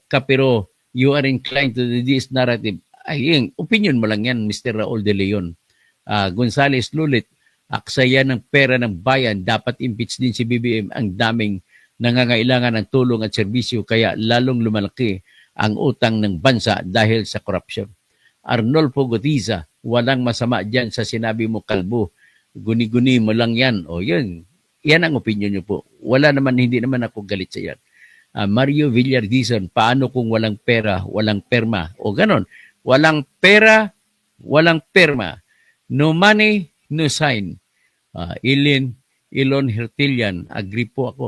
Capiro, you are inclined to this narrative. Ay, yung opinion mo lang yan, Mr. Raul De Leon. Gonzales Lulit, aksaya ng pera ng bayan, dapat impeach din si BBM. Ang daming nangangailangan ng tulong at serbisyo, kaya lalong lumalaki ang utang ng bansa dahil sa korupsyon. Arnolfo Gotiza, walang masama dyan sa sinabi mo, kalbo. Guni-guni mo lang yan. O yun, yan ang opinion nyo po. Wala naman, hindi naman ako galit sa yan. Mario Villardizon, paano kung walang pera, walang perma? O ganon, walang pera, walang perma. No money, no sign. Ilon Hertilian, agree po ako.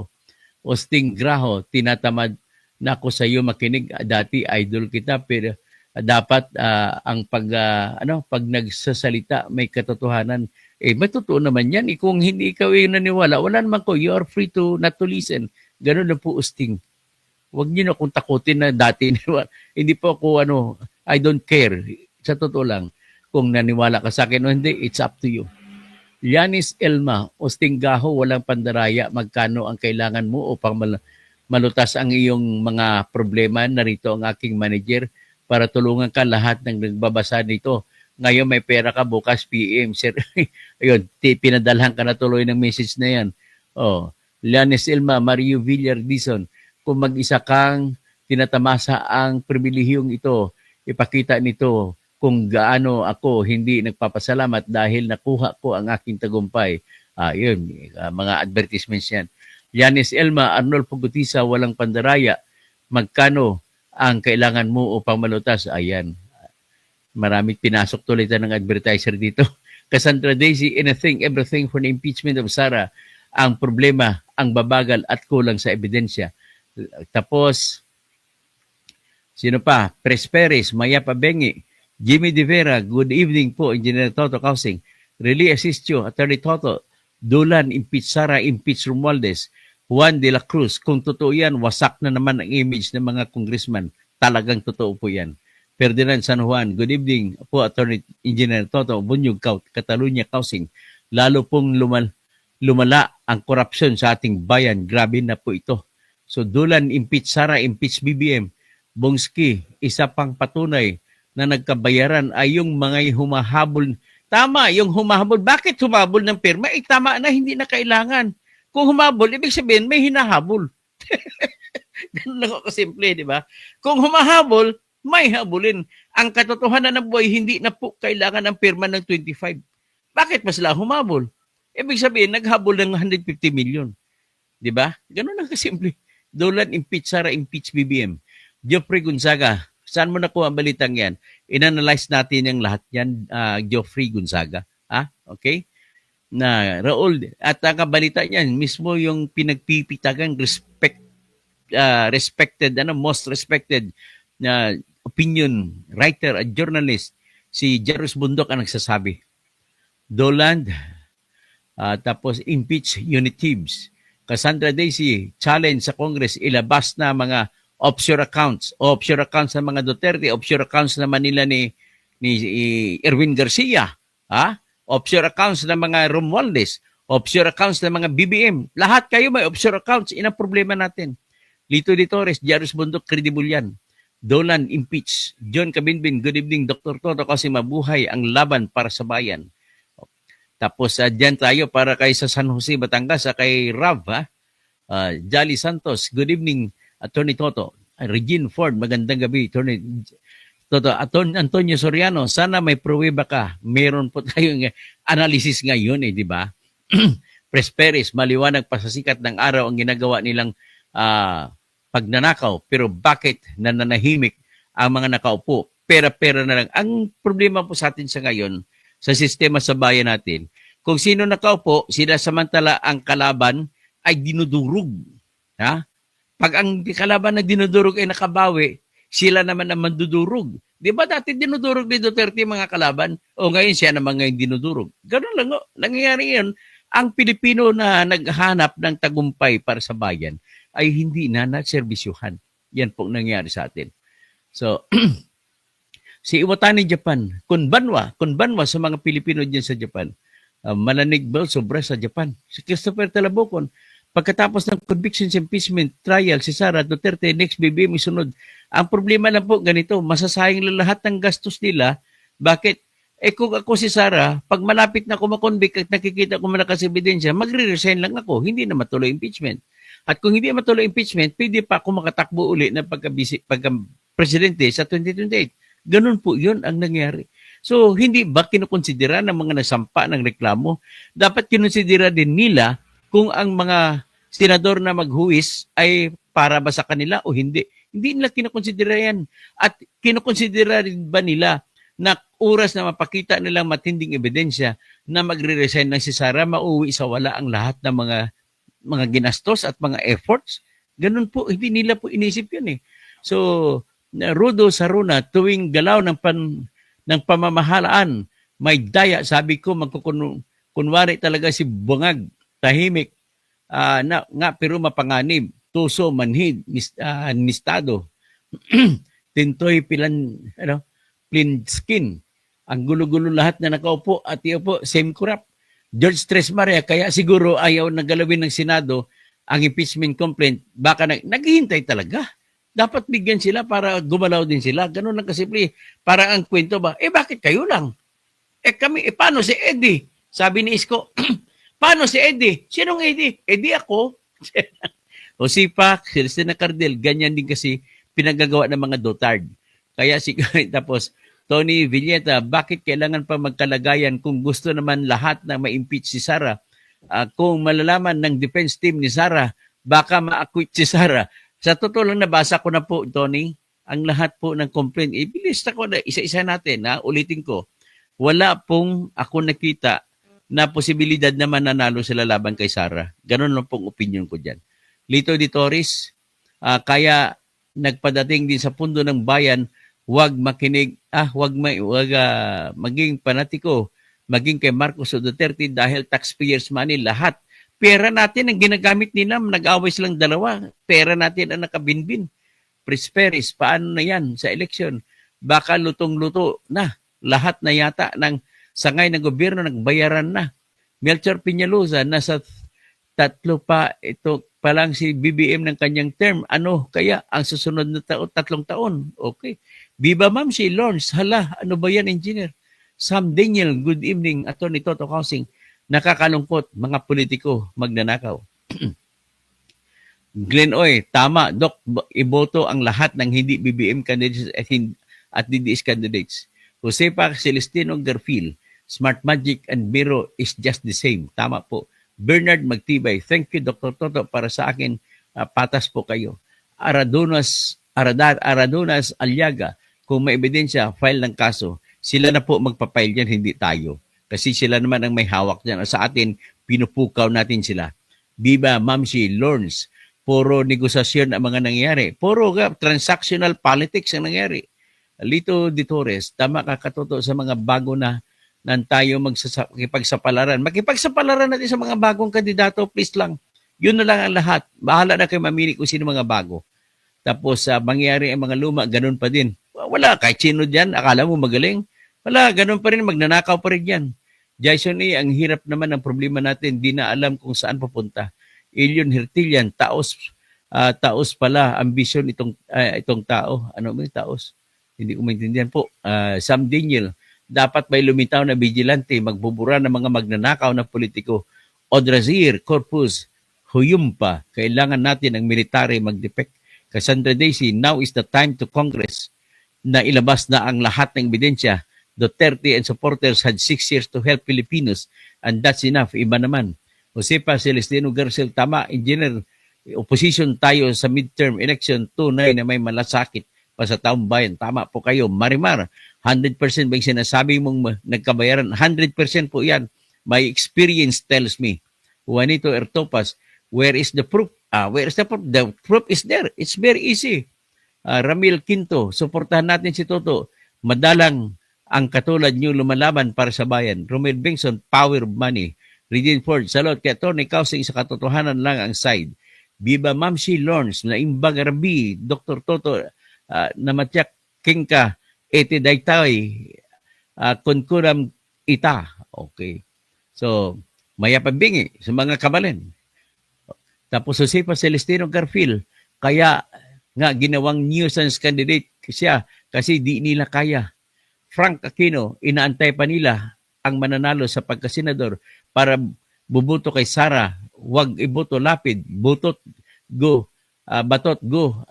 Osting Graho, tinatamad na ako sa iyo makinig. Dati idol kita, pero dapat ang pag nagsasalita may katotohanan. May totoo naman yan. Kung hindi ikaw yung naniwala, wala naman ko. You are free to not to listen. Ganun na po, Osting. Huwag niyo na akong takutin na dati. Hindi po ako, I don't care. Sa totoo lang, kung naniwala ka sa akin o hindi, it's up to you. Yanis Elma, Osting Gaho, walang pandaraya. Magkano ang kailangan mo upang malutas ang iyong mga problema? Narito ang aking manager para tulungan ka lahat ng nagbabasa nito. Ngayon may pera ka, bukas PM. Sir, ayun, pinadalhan ka na tuloy ng message na yan. Lianes Elma, Mario Villardizon, kung mag-isa kang tinatamasa ang pribilehiyong ito, ipakita nito kung gaano ako hindi nagpapasalamat dahil nakuha ko ang aking tagumpay. Yun, mga advertisements yan. Lianes Elma, Arnold Pugutisa, walang pandaraya. Magkano ang kailangan mo upang malutas? Ayan. Maraming pinasok tuloy ng advertiser dito. Cassandra Daisy, anything, everything for the impeachment of Sara. Ang problema, ang babagal at kulang sa ebidensya. Tapos, sino pa? Presperis, Maya Pabengi, Jimmy De Vera, good evening po, Engineer Toto Kausing. Really assist you, Attorney Toto. Dulan, impeach Sara, impeach Romualdez. Juan de la Cruz, kung totoo yan, wasak na naman ang image ng mga congressman. Talagang totoo po yan. Ferdinand San Juan, good evening po, Attorney Engineer Toto, Bunyog, Catalunya Kausing. Lalo pong lumala ang korupsyon sa ating bayan. Grabe na po ito. So Dulan, impeach Sara, impeach BBM. Bongski, isa pang patunay na nagkabayaran ay yung mga humahabol. Tama, yung humahabol. Bakit humahabol ng pirma? Tama na, hindi na kailangan. Kung humabol, ibig sabihin may hinahabol. Ganun lang ako simple, di ba? Kung humahabol, may habulin. Ang katotohanan ng buhay, hindi na po kailangan ng pirma ng 25. Bakit mas sila humabol? Ibig sabihin, naghabol ng 150 million. Di ba? Ganun lang kasimple. Dolan, impeach Sara, impeach BBM. Geoffrey Gonzaga, saan mo nakuha ang balitang yan? Inanalyze natin yung lahat yan, Geoffrey Gonzaga. Okay? Na Raul, at ang kabalita niyan, mismo yung pinagpipitagang respected, most respected na opinion writer at journalist, si Jerus Bundok ang nagsasabi. Doland, tapos impeach Unitives. Cassandra Daisy, challenge sa Congress, ilabas na mga offshore accounts ng mga Duterte, offshore accounts naman nila ni Erwin Garcia, offshore accounts ng mga Romualdez, offshore accounts ng mga BBM. Lahat kayo may offshore accounts, ina problema natin. Lito de Torres, Jairus Bundok, credible yan. Dolan, impeach. John Cabinbin, good evening, Dr. Toto, kasi mabuhay ang laban para sa bayan. Tapos dyan tayo para kay sa San Jose, Batangas, kay Rav, Jolly Santos, good evening, Attorney Toto. Regine Ford, magandang gabi, Attorney Toto. Antonio Soriano, sana may pruweba ka. Meron po tayong analysis ngayon, di ba? Presperis, maliwanag pa sa sikat ng araw ang ginagawa nilang pagnanakaw. Pero bakit nananahimik ang mga nakaupo? Pera-pera na lang. Ang problema po sa atin sa ngayon, sa sistema sa bayan natin, kung sino nakaupo, sila samantala ang kalaban ay dinudurog. Pag ang kalaban na dinudurog ay nakabawi, sila naman ang mandudurog. Di ba dati dinudurog ni Duterte mga kalaban? O ngayon siya naman ngayon dinudurog. Ganun lang, nangyayari yun. Ang Pilipino na naghanap ng tagumpay para sa bayan ay hindi na naserbisyuhan. Yan po nangyari sa atin. So, si Iwatani Japan, kunbanwa sa mga Pilipino dyan sa Japan, malanig ba sobra sa Japan? Si Christopher Talabocon, pagkatapos ng convictions impeachment trial, si Sara Duterte, next BBM isunod. Ang problema lang po ganito, masasayang lang lahat ng gastos nila. Bakit? Kung ako si Sara, pag malapit na ako makonvict at nakikita ko malakas ebidensya, magre-resign lang ako, hindi na matuloy impeachment. At kung hindi matuloy impeachment, pwede pa ako makatakbo uli na pagka-presidente sa 2028. Ganun po yun ang nangyari. So, hindi ba kinukonsidera ng mga nasampa ng reklamo? Dapat kinukonsidera din nila kung ang mga senador na maghuwis ay para ba sa kanila o hindi. Hindi nila kinukonsidera yan. At kinukonsidera rin ba nila na oras na mapakita nilang matinding ebidensya na magre-resign ng si Sara, mauwi sa wala ang lahat ng mga ginastos at mga efforts? Ganun po, hindi nila po inisip yun eh. So, Rudo Saruna, tuwing galaw ng pamamahalaan, may daya, sabi ko, kunwari talaga si Bungag, tahimik, nga pero mapanganib, tuso, manhid, nistado, tintoy, plain skin. Ang gulo-gulo lahat na nakaupo at iyo po, same corrupt. George Tres Maria, kaya siguro ayaw na galawin ng Senado ang impeachment complaint. Baka naghihintay talaga. Dapat bigyan sila para gumalaw din sila. Ganun lang kasimple. Para ang kwento ba, bakit kayo lang? Paano si Eddie? Sabi ni Isko, paano si Eddie? Sinong Eddie? Eddie ako. O si Pac, Celestina Cardel, ganyan din kasi pinagagawa ng mga dotard. Kaya tapos Tony Villeta, bakit kailangan pa magkalagayan kung gusto naman lahat na ma-impeach si Sara? Kung malalaman ng defense team ni Sara, baka ma-acquit si Sara. Sa totoo lang nabasa ko na po, Tony, ang lahat po ng complaint. Ibilis ako na isa-isa natin, ulitin ko. Wala pong ako nakita na posibilidad na mananalo sila laban kay Sara. Ganon lang pong opinion ko dyan. Lito de Torres, kaya nagpadating din sa pundo ng bayan, huwag makinig, maging panatiko, maging kay Marcos o Duterte dahil taxpayers money, lahat. Pera natin ang ginagamit nila, nag-away silang dalawa. Pera natin ang nakabinbin. Prisperis, paano na yan sa eleksyon? Baka lutong-luto na. Lahat na yata ng sangay ng gobyerno nagbayaran na. Melchor Peñalosa, nasa 3 pa, ito pa lang si BBM ng kanyang term. Ano kaya ang susunod na 3 taon? Okay. Viva Ma'am, si Lawrence. Hala, ano ba yan, engineer? Sam Daniel, good evening. Attorney Toto Housing. Nakakalungkot, mga politiko magnanakaw. Glenn Oy, tama, Doc, iboto ang lahat ng hindi BBM candidates at DDS candidates. Josepa Celestino Garfield, Smart Magic and Biro is just the same. Tama po. Bernard Magtibay, thank you Dr. Toto para sa akin, patas po kayo. Aradonas Aliaga, kung may ebidensya, file ng kaso. Sila na po magpapile yan, hindi tayo. Kasi sila naman ang may hawak dyan. Sa atin, pinupukaw natin sila. Viva Mamsi Lawrence, puro negosasyon ang mga nangyayari. Puro transactional politics ang nangyayari. Lito de Torres, tama ka Katoto sa mga bago na tayo makipagsapalaran. Makipagsapalaran natin sa mga bagong kandidato, please lang. Yun na lang ang lahat. Bahala na kayo mamili kung sino mga bago. Tapos mangyayari ang mga luma, ganun pa din. Wala, kahit sino dyan, akala mo magaling. Wala, ganun pa rin, magnanakaw pa rin yan. Jason A., ang hirap naman ng problema natin, di na alam kung saan papunta. Ilion Hertilian, taos pala, ambisyon itong tao. Ano ba yung taos? Hindi ko maintindihan po. Sam Daniel, dapat may lumitaw na vigilante, magbubura ng mga magnanakaw na politiko. Odrazir, Corpus, Huyumpa, kailangan natin ang military mag-defect. Cassandra Daisy, now is the time to Congress na ilabas na ang lahat ng ebidensya. Duterte and supporters had 6 years to help Filipinos and that's enough. Iba naman. Josepa Celestino Garcel, tama, engineer, opposition tayo sa midterm election, tunay na may malasakit pa sa taong bayan. Tama po kayo. Marimar, 100% ba yung sinasabi mong nagkabayaran? 100% po yan. My experience tells me. Juanito Ertopas, where is the proof? Where is the proof? The proof is there. It's very easy. Ramil Quinto, suportahan natin si Toto. Madalang ang katulad nyo lumalaban para sa bayan. Romel Bengson, power of money. Regine Ford, salot kay Atty. Causing sa katotohanan lang ang side. Biba Mamsi Lawrence, na Imbag Arabi, Dr. Toto, Namatyak Kingka, Ete Daytay, Kunkuram Ita. Okay. So, maya pabingi sa mga kabalin. Tapos Josefa Celestino Garfield, kaya nga ginawang nuisance candidate siya kasi di nila kaya. Frank Aquino, inaantay pa nila ang mananalo sa pagkasenador para bubuto kay Sara, wag iboto Lapid, butot go, batot go,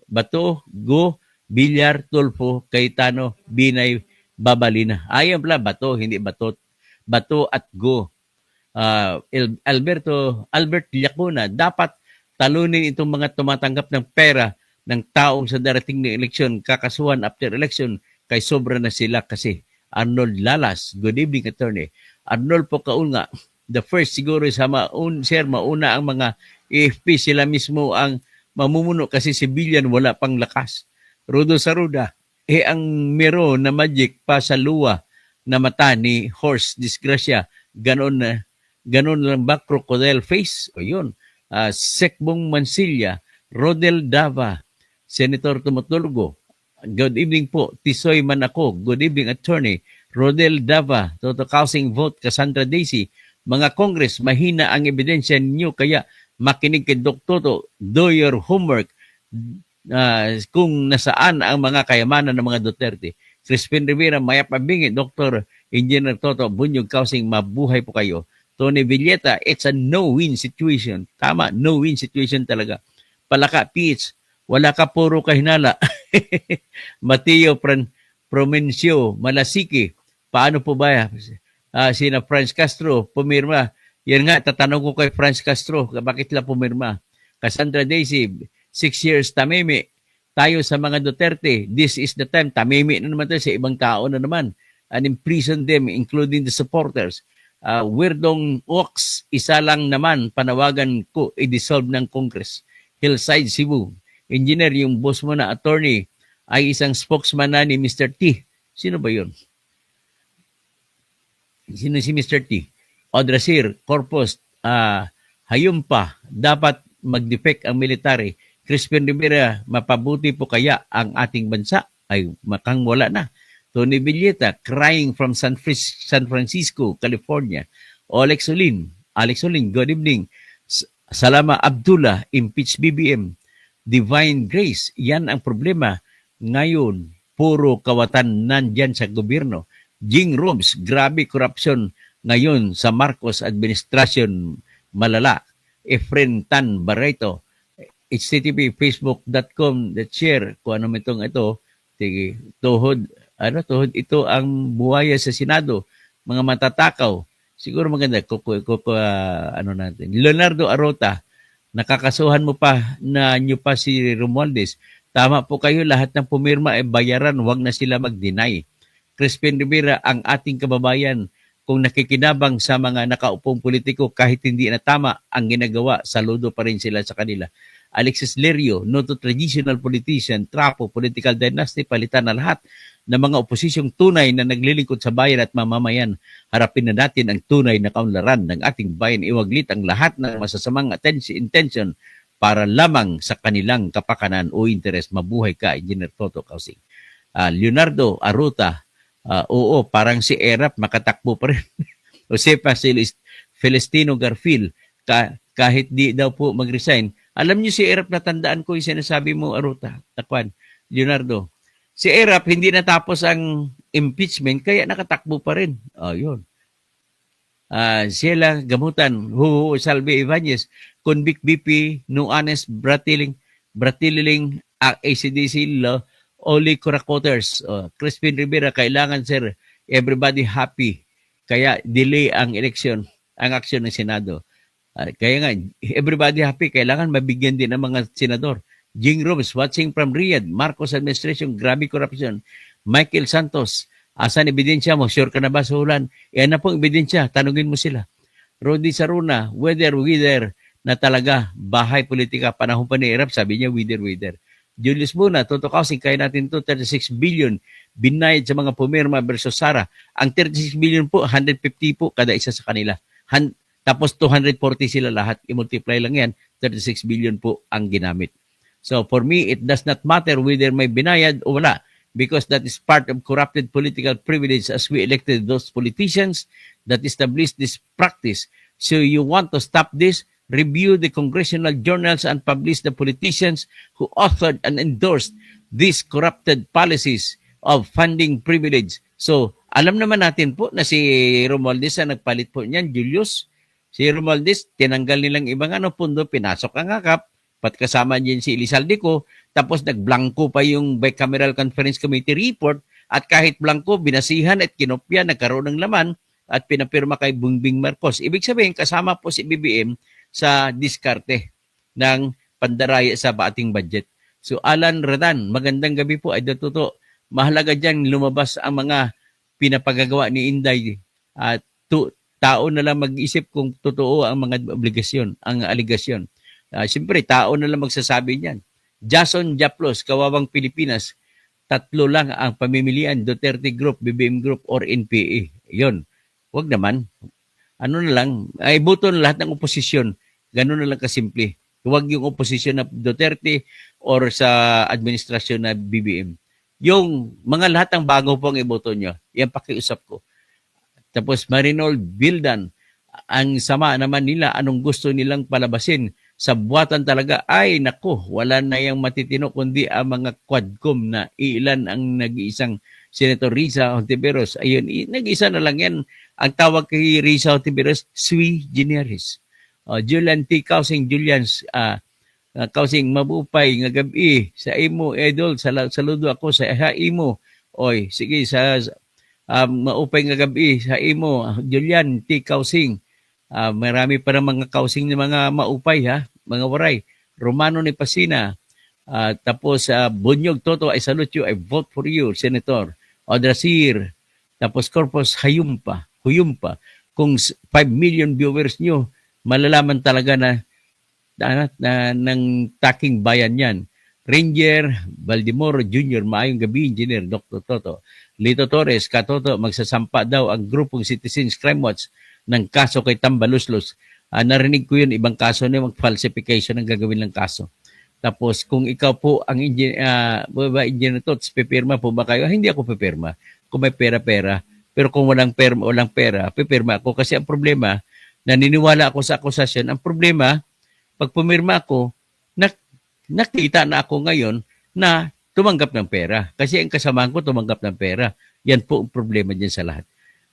bato go, Bilyar, Tulfo, Cayetano, Binay, Babalina. Ayaw pala bato, hindi batot. Bato at go. Albert Lacuna, dapat talunin itong mga tumatanggap ng pera ng taong sa darating na eleksyon, kakasuhan after election, kay sobra na sila kasi. Arnold Lalas, good evening attorney. Arnold po kauna, the first siguro sa mauna ang mga AFP, sila mismo ang mamumuno kasi civilian wala pang lakas. Rudo Saruda, ang mero na magic pa sa luwa na mata ni Horse Disgrasya, ganon lang ba crocodile face? O yun. Sekbong Mansilla, Rodel Dava, Senator Tumutulgo, good evening po. Tisoy Manako, good evening attorney. Rodel Dava, Toto Housing Vote, Cassandra Daisy, mga Congress, mahina ang ebidensya ninyo kaya makinig kay Dr. Toto, do your homework kung nasaan ang mga kayamanan ng mga Duterte. Crispin Rivera, Maya Pabingi, Dr. Engineer Toto, Bunyog Housing, mabuhay po kayo. Tony Villeta, it's a no-win situation. Tama, no-win situation talaga. Palaka, PH, wala ka puro kahinala. Mateo Promencio, Malasiki, paano po ba sina Franz Castro pumirma? Yan nga, tatanong ko kay Franz Castro, bakit lang pumirma? Cassandra Daisy, 6 years tamimi. Tayo sa mga Duterte, this is the time. Tamimi na naman tayo sa ibang tao na naman. And imprison them, including the supporters. Weirdong Ox, isa lang naman, panawagan ko, i-dissolve ng Congress. Hillside, Cebu. Engineer, yung boss mo na attorney, ay isang spokesman na ni Mr. T. Sino ba yun? Sino si Mr. T? Odrasir, Corpus, Hayumpa, dapat mag-defect ang military. Crispin Rivera, mapabuti po kaya ang ating bansa? Ay, makang wala na. Tony Villeta, crying from San Francisco, California. Alex Olin, good evening. Salama Abdullah, impeach BBM. Divine Grace, yan ang problema. Ngayon, puro kawatan nandyan sa gobyerno. Jing Robs, grabe corruption ngayon sa Marcos administration, malala. Efren Tan Barreto, http facebook.com share kung ano itong ito, tuhod ito ang buhaya sa Senado, mga matatakaw. Siguro maganda natin. Leonardo Arota, nakakasuhan mo pa na nyo pa si Romualdez. Tama po kayo, lahat ng pumirma ay bayaran, wag na sila mag-deny. Crispin Rivera, ang ating kababayan, kung nakikinabang sa mga nakaupong politiko kahit hindi na tama ang ginagawa, saludo pa rin sila sa kanila. Alexis Lerio, no to traditional politician, trapo, political dynasty, palitan na lahat ng mga oposisyong tunay na naglilingkod sa bayan at mamamayan. Harapin na natin ang tunay na kaunlaran ng ating bayan. Iwaglit ang lahat ng masasamang intention para lamang sa kanilang kapakanan o interes. Mabuhay ka, Engineer Toto Kausing. Leonardo Aruta, oo, parang si Erap makatakbo pa rin. Josefa Celestino Garfield, kahit di daw po mag-resign. Alam niyo si Erap, natandaan ko yung sinasabi mo, Aruta, Takwan, Leonardo. Si Erap, hindi natapos ang impeachment, kaya nakatakbo pa rin. Yun. Sila Gamutan, Salve Ibanez, Convict BP, Nuanes, Bratiling, ACDC Law, Oli Corakoters, Crispin Rivera, kailangan sir, everybody happy. Kaya delay ang election, ang aksyon ng Senado. Kaya nga, everybody happy, kailangan mabigyan din ng mga senador. Jing Robes, watching from Riyadh, Marcos administration, grabe corruption. Michael Santos, asan ebidensya mo? Sure ka na ba sa hulan? Yan na pong ebidensya, tanungin mo sila. Rodi Saruna, whether na talaga, bahay politika, panahon pa ni Erap, sabi niya, whether. Julius Buna, Toto Kausing, kaya natin to 36 billion binayad sa mga pumirma versus Sara. Ang 36 billion po, 150 po kada isa sa kanila. Tapos 240 sila lahat. I-multiply lang yan. 36 billion po ang ginamit. So for me, it does not matter whether may binayad o wala because that is part of corrupted political privilege as we elected those politicians that established this practice. So you want to stop this? Review the congressional journals and publish the politicians who authored and endorsed these corrupted policies of funding privilege. So alam naman natin po na si Romualdez ang nagpalit po niyan, Julius. Si Romualdez, tinanggal nilang ibang pundo, pinasok ang akap, pat kasama niyan si Elizalde, tapos nagblanko pa yung Bicameral Conference Committee report, at kahit blanko, binasihan at kinopya, nagkaroon ng laman, at pinapirma kay Bongbong Marcos. Ibig sabihin, kasama po si BBM sa diskarte ng pandaraya sa ating budget. So Alan Radan, magandang gabi po, Idol Toto. Mahalaga dyan lumabas ang mga pinapagagawa ni Inday at tao na lang mag-isip kung totoo ang mga obligasyon, ang aligasyon. Siyempre, tao na lang magsasabi niyan. Jason Japlos, Kawawang Pilipinas, 3 lang ang pamimilian, Duterte Group, BBM Group, or NPA. Yun. Huwag naman. Ano na lang, ay buto na lahat ng oposisyon. Ganun na lang kasimple. Huwag yung oposisyon na Duterte or sa administrasyon na BBM. Yung mga lahat ng bago po ang iboto nyo, yan pakiusap ko. Tapos Marinol Bildan, ang sama naman nila, anong gusto nilang palabasin sa buwatan talaga, ay nako, wala na yung matitino kundi ang mga quadcom na ilan ang nag-iisang Senator Risa Hontiveros. Ayun, nag-isa na lang yan. Ang tawag kay Risa Hontiveros, sui generis. Julian T. Kausing, Julians, Kausing, mabupay nga gabi sa imo, Idol, saludo ako sa imo. Oy, sige, maupay nga gabi sa imo, Julian T. Kausing. Marami pa ng mga kausing na mga maupay, mga waray. Romano ni Pasina. Tapos Bunyog Toto, I salute you, I vote for you, Senator. Odrasir. Tapos Corpus Huyumpa. Kung 5 million viewers nyo, malalaman talaga na ng taking bayan yan. Ranger Valdemoro Jr., maayong gabi, Engineer Dr. Toto. Lito Torres, Katoto, magsasampa daw ang grupong Citizens Crime Watch ng kaso kay Tambaluslos. Narinig ko yun, ibang kaso na mag-falsification ang gagawin ng kaso. Tapos kung ikaw po ang Engineer Tots, pipirma po ba kayo? Hindi ako pipirma. Kung may pera-pera. Pero kung walang pera, pipirma ako. Kasi ang problema, naniniwala ako sa akusasyon. Ang problema, pag pumirma ako, nakita na ako ngayon na tumanggap ng pera. Kasi ang kasamahan ko tumanggap ng pera. Yan po ang problema dyan sa lahat.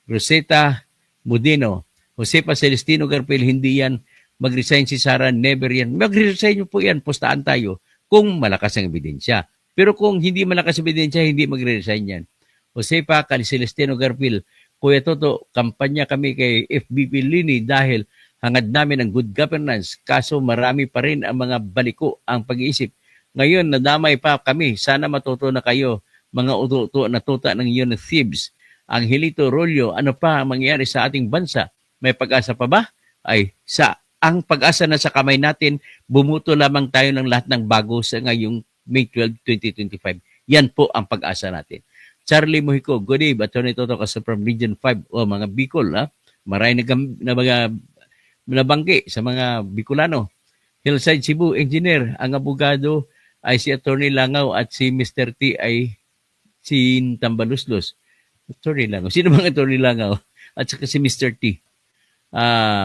Rosetta Modino, Josepa Celestino Garpel, hindi yan. Mag-resign si Sara, never yan. Mag-resign po yan, postaan tayo kung malakas ang ebidensya. Pero kung hindi malakas ang ebidensya, hindi mag-resign yan. Josepa Celestino Garpel, Kuya Toto, kampanya kami kay FBP Lini dahil hangad namin ang good governance. Kaso marami pa rin ang mga baliko ang pag-iisip. Ngayon, nadamay pa kami. Sana matuto na kayo, mga uto-uto na tuta ng unit thieves. Angelito Rollo, ano pa ang mangyayari sa ating bansa? May pag-asa pa ba? Ang pag-asa na sa kamay natin, bumuto lamang tayo ng lahat ng bago sa ngayong May 12, 2025. Yan po ang pag-asa natin. Charlie Mojico, good day. Attorney Toto kasi from Region 5. Mga Bicol, Maray na mga nabangki sa mga Bicolano. Hillside Cebu, engineer, ang abogado ay si Attorney Langaw at si Mr. T ay si Tambaluslos. Attorney Langaw. Sino bang Attorney Langaw? At saka si Mr. T.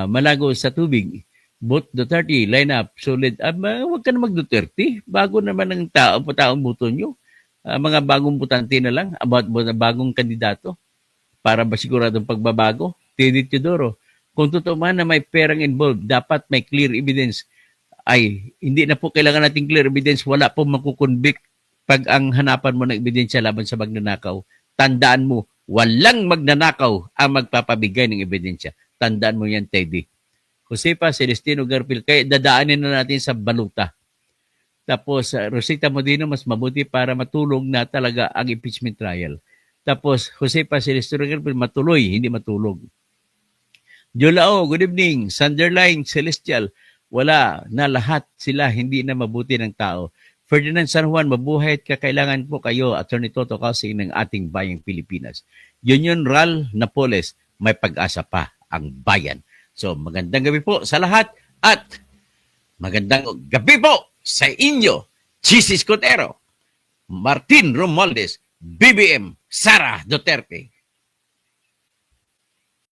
Malago sa tubig. Both Duterte, line up, solid. Huwag ka na mag-Duterte. Bago naman ang taong buto nyo. Mga bagong butante na lang, about bagong kandidato. Para ba siguradong pagbabago? Teddy Teodoro. Kung totoo man na may perang involved, dapat may clear evidence. Hindi na po kailangan nating clear evidence. Wala po makukonvict pag ang hanapan mo ng ebidensya laban sa magnanakaw. Tandaan mo, walang magnanakaw ang magpapabigay ng ebidensya. Tandaan mo yan, Teddy. Josepa Celestino Garpil, kaya dadaanin na natin sa baluta. Tapos, Rosita Modino, mas mabuti para matulog na talaga ang impeachment trial. Tapos, Josepa Celestino Garpil, matuloy, hindi matulog. Jolao, good evening. Sunderline, Celestial, wala na lahat sila, hindi na mabuti ng tao. Ferdinand San Juan, mabuhay at kakailangan po kayo, Attorney Toto Kausing ng ating bayang Pilipinas. Union Ral Napoles, may pag-asa pa ang bayan. So magandang gabi po sa lahat at magandang gabi po sa inyo, Chis Escudero, Martin Romualdez, BBM, Sara Duterte.